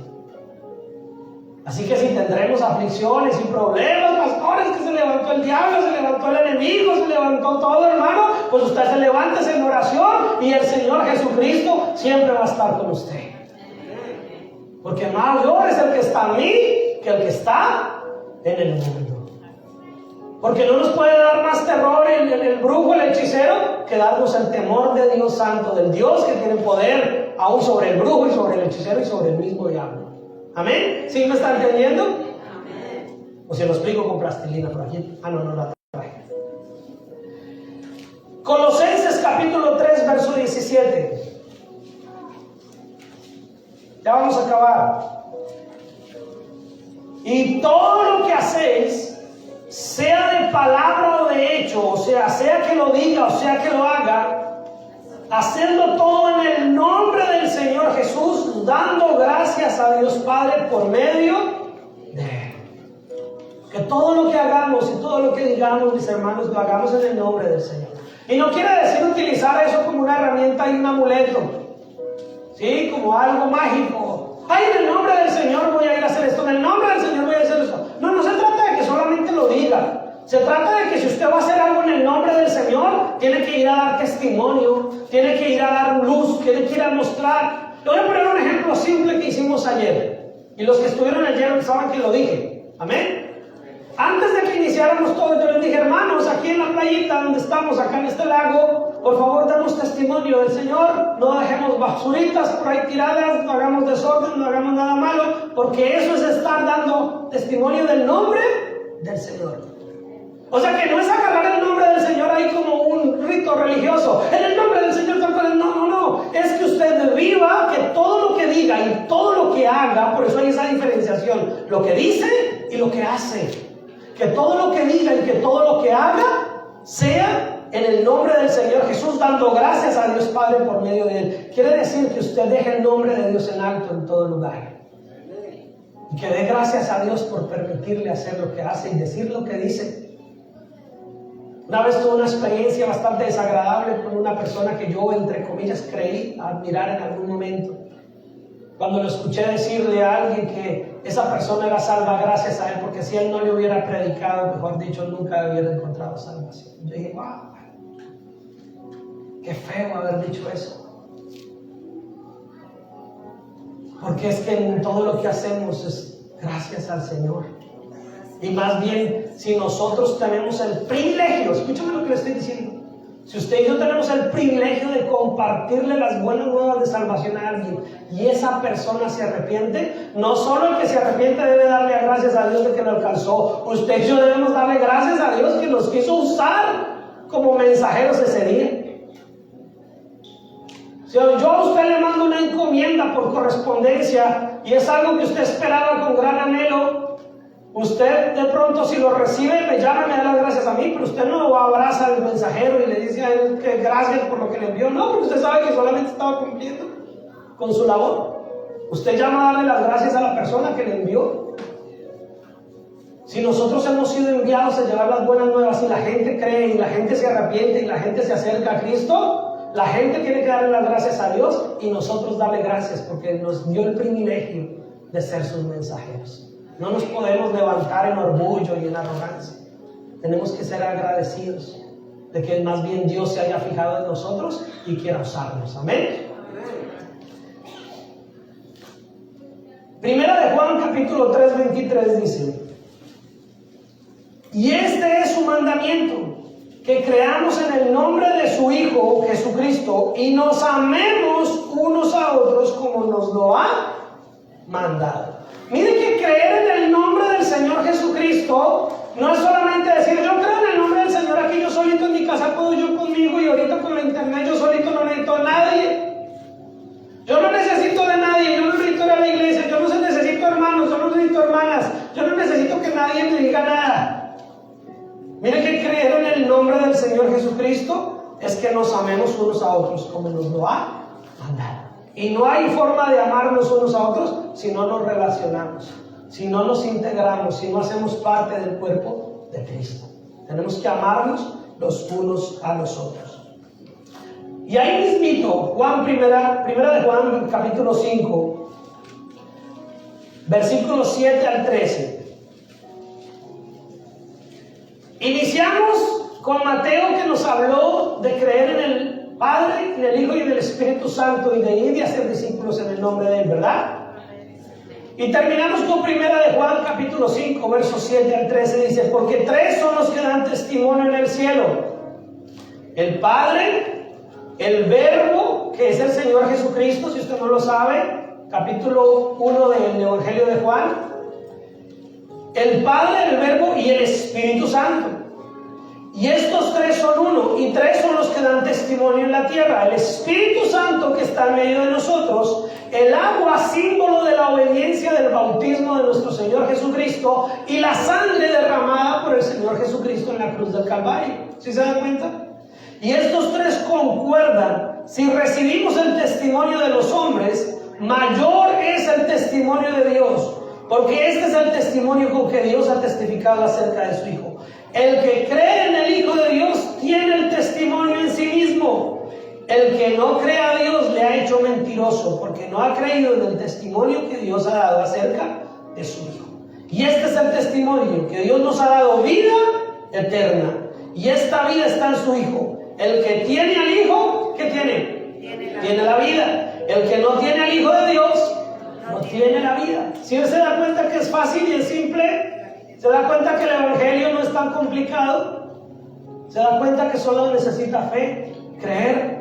Así que si tendremos aflicciones y problemas, pastores, que se levantó el diablo, se levantó el enemigo, se levantó todo, hermano, pues usted se levanta en oración y el Señor Jesucristo siempre va a estar con usted. Porque mayor es el que está en mí que el que está en el mundo. Porque no nos puede dar más terror el brujo, el hechicero, que darnos el temor de Dios Santo, del Dios que tiene poder aún sobre el brujo y sobre el hechicero y sobre el mismo diablo. ¿Amén? ¿Sí me está entendiendo? Amén. O se lo explico con plastilina por aquí. No la traje. Colosenses capítulo 3, verso 17. Ya vamos a acabar. Y todo lo que hacéis, sea de palabra o de hecho, o sea que lo diga, o sea que lo haga, hacedlo todo en el nombre del Señor Jesús, dando gracias a Dios Padre por medio de Él. Que todo lo que hagamos y todo lo que digamos, mis hermanos, lo hagamos en el nombre del Señor. Y no quiere decir utilizar eso como una herramienta y un amuleto, ¿sí? Como algo mágico. Ay, en el nombre del Señor voy a ir a hacer esto, en el nombre del Señor voy a hacer esto. No se trata de que solamente lo diga. Se trata de que si usted va a hacer algo en el nombre del Señor, tiene que ir a dar testimonio, tiene que ir a dar luz, tiene que ir a mostrar. Le voy a poner un ejemplo simple que hicimos ayer. Y los que estuvieron ayer saben que lo dije. Amén. Antes de que iniciáramos todo, yo les dije, hermanos, aquí en la playita donde estamos, acá en este lago, por favor demos testimonio del Señor. No dejemos basuritas por ahí tiradas, no hagamos desorden, no hagamos nada malo, porque eso es estar dando testimonio del nombre del Señor. O sea que no es agarrar el nombre del Señor ahí como un rito religioso. En el nombre del Señor, no. Es que usted viva, que todo lo que diga y todo lo que haga, por eso hay esa diferenciación, lo que dice y lo que hace. Que todo lo que diga y que todo lo que haga sea en el nombre del Señor Jesús, dando gracias a Dios Padre por medio de Él. Quiere decir que usted deje el nombre de Dios en alto en todo lugar. Y que dé gracias a Dios por permitirle hacer lo que hace y decir lo que dice. Una vez tuve una experiencia bastante desagradable con una persona que yo, entre comillas, creí admirar en algún momento. Cuando lo escuché decirle a alguien que esa persona era salva gracias a él, porque si él no le hubiera predicado, mejor dicho, nunca hubiera encontrado salvación. Yo dije, wow, qué feo haber dicho eso. Porque es que en todo lo que hacemos es gracias al Señor. Y más bien, si nosotros tenemos el privilegio, escúchame lo que le estoy diciendo, Si usted y yo tenemos el privilegio de compartirle las buenas nuevas de salvación a alguien y esa persona se arrepiente, no solo el que se arrepiente debe darle gracias a Dios de que lo alcanzó, usted y yo debemos darle gracias a Dios que nos quiso usar como mensajeros ese día. Si yo a usted le mando una encomienda por correspondencia y es algo que usted esperaba con gran anhelo, usted de pronto si lo recibe me llama y me da las gracias a mí, pero usted no abraza al mensajero y le dice a él que gracias por lo que le envió. No, porque usted sabe que solamente estaba cumpliendo con su labor. Usted llama a darle las gracias a la persona que le envió. Si nosotros hemos sido enviados a llevar las buenas nuevas y la gente cree y la gente se arrepiente y la gente se acerca a Cristo, la gente tiene que darle las gracias a Dios y nosotros darle gracias porque nos dio el privilegio de ser sus mensajeros. No nos podemos levantar en orgullo y en arrogancia. Tenemos que ser agradecidos de que más bien Dios se haya fijado en nosotros y quiera usarnos. Amén. Primera de Juan capítulo 3, 23 dice: y este es su mandamiento, que creamos en el nombre de su Hijo Jesucristo y nos amemos unos a otros como nos lo ha mandado. Mire que creer en el nombre del Señor Jesucristo no es solamente decir yo creo en el nombre del Señor, aquí yo solito en mi casa puedo yo conmigo y ahorita con la internet yo solito no necesito a nadie. Yo no necesito de nadie, yo no necesito ir a la iglesia, yo no necesito hermanos, yo no necesito hermanas, yo no necesito que nadie me diga nada. Mire que creer en el nombre del Señor Jesucristo es que nos amemos unos a otros como nos lo ha mandado. Y no hay forma de amarnos unos a otros si no nos relacionamos, si no nos integramos, si no hacemos parte del cuerpo de Cristo. Tenemos que amarnos los unos a los otros. Y ahí mismito, primera de Juan, capítulo 5, versículos 7 al 13. Iniciamos con Mateo, que nos habló de creer en el Padre, en el Hijo y en el Espíritu Santo y de ir y hacer discípulos en el nombre de Él, ¿verdad? Y terminamos con primera de Juan capítulo 5, versos 7 al 13, dice: porque tres son los que dan testimonio en el cielo: el Padre, el Verbo, que es el Señor Jesucristo, si usted no lo sabe, capítulo 1 del Evangelio de Juan, el Padre, el Verbo y el Espíritu Santo. Y estos tres son uno, y tres son los que dan testimonio en la tierra: el Espíritu Santo que está en medio de nosotros, el agua, símbolo de la obediencia del bautismo de nuestro Señor Jesucristo, y la sangre derramada por el Señor Jesucristo en la cruz del Calvario. ¿Sí se dan cuenta? Y estos tres concuerdan. Si recibimos el testimonio de los hombres, mayor es el testimonio de Dios, porque este es el testimonio con que Dios ha testificado acerca de su Hijo. El que cree en el Hijo de Dios tiene el testimonio en sí mismo. El que no cree a Dios le ha hecho mentiroso, porque no ha creído en el testimonio que Dios ha dado acerca de su Hijo. Y este es el testimonio, que Dios nos ha dado vida eterna, y esta vida está en su Hijo. El que tiene al Hijo, ¿qué tiene? Tiene la vida. El que no tiene al Hijo de Dios no tiene la vida. Si usted se da cuenta que es fácil y es simple, se da cuenta que el Evangelio no es tan complicado, se da cuenta que solo necesita fe, creer.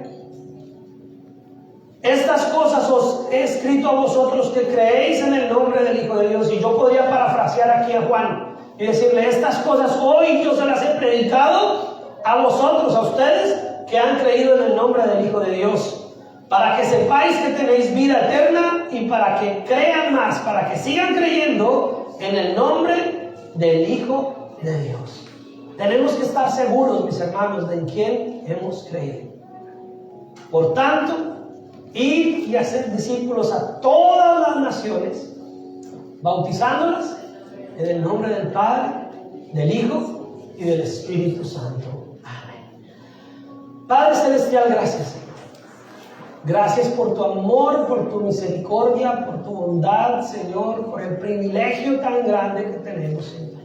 Estas cosas os he escrito a vosotros que creéis en el nombre del Hijo de Dios. Y yo podría parafrasear aquí a Juan y decirle: estas cosas hoy yo se las he predicado a vosotros, a ustedes que han creído en el nombre del Hijo de Dios, para que sepáis que tenéis vida eterna y para que crean más, para que sigan creyendo en el nombre del Hijo de Dios. Tenemos que estar seguros, mis hermanos, de en quién hemos creído. Por tanto, ir y hacer discípulos a todas las naciones, bautizándolas en el nombre del Padre, del Hijo y del Espíritu Santo. Amén. Padre Celestial, gracias, Señor. Gracias por tu amor, por tu misericordia, por tu bondad, Señor, por el privilegio tan grande que tenemos, Señor,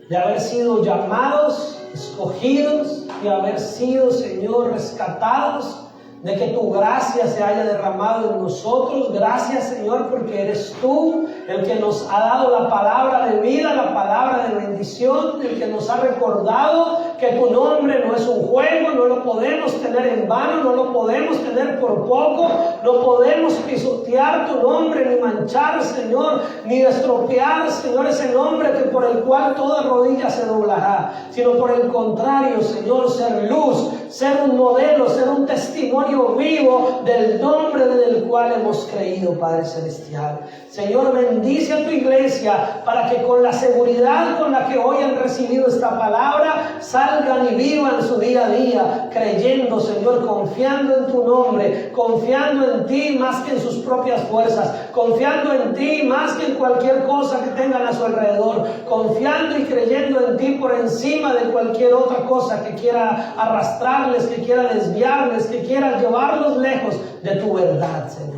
de haber sido llamados, escogidos, de haber sido, Señor, rescatados, de que tu gracia se haya derramado en nosotros. Gracias, Señor, porque eres tú el que nos ha dado la palabra de vida, la palabra de bendición, el que nos ha recordado que tu nombre no es un juego, no lo podemos tener en vano, no lo podemos tener por poco, no podemos pisotear tu nombre, ni manchar, Señor, ni estropear, Señor, ese nombre que por el cual toda rodilla se doblará, sino por el contrario, Señor, ser luz, ser un modelo, ser un testimonio vivo del nombre del cual hemos creído, Padre Celestial. Señor, bendice a tu iglesia para que con la seguridad con la que hoy han recibido esta palabra, salgan y vivan su día a día, creyendo, Señor, confiando en tu nombre, confiando en ti más que en sus propias fuerzas, confiando en ti más que en cualquier cosa que tengan a su alrededor, confiando y creyendo en ti por encima de cualquier otra cosa que quiera arrastrarles, que quiera desviarles, que quiera llevarlos lejos de tu verdad, Señor.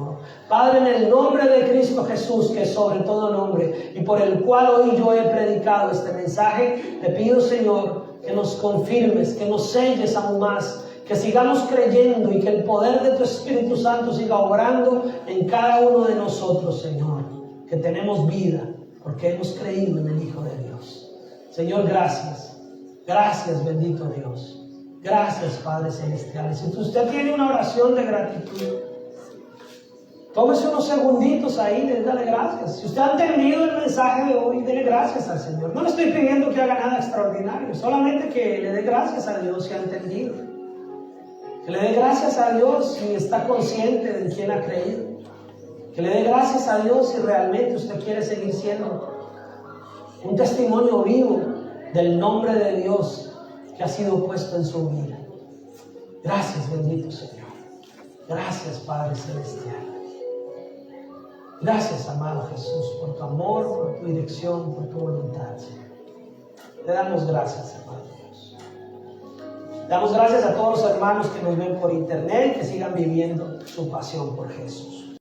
Padre, en el nombre de Cristo Jesús, que es sobre todo nombre, y por el cual hoy yo he predicado este mensaje, te pido, Señor, que nos confirmes, que nos selles aún más, que sigamos creyendo y que el poder de tu Espíritu Santo siga obrando en cada uno de nosotros, Señor, que tenemos vida, porque hemos creído en el Hijo de Dios. Señor, gracias. Gracias, bendito Dios. Gracias, Padre Celestial. Si usted tiene una oración de gratitud, tómese unos segunditos ahí y dale gracias. Si usted ha entendido el mensaje de hoy, dele gracias al Señor. No le estoy pidiendo que haga nada extraordinario, solamente que le dé gracias a Dios si ha entendido. Que le dé gracias a Dios si está consciente de quién ha creído. Que le dé gracias a Dios si realmente usted quiere seguir siendo un testimonio vivo del nombre de Dios que ha sido puesto en su vida. Gracias, bendito Señor. Gracias, Padre Celestial. Gracias, amado Jesús, por tu amor, por tu dirección, por tu voluntad, Señor. Te damos gracias, amado Dios. Damos gracias a todos los hermanos que nos ven por internet, que sigan viviendo su pasión por Jesús.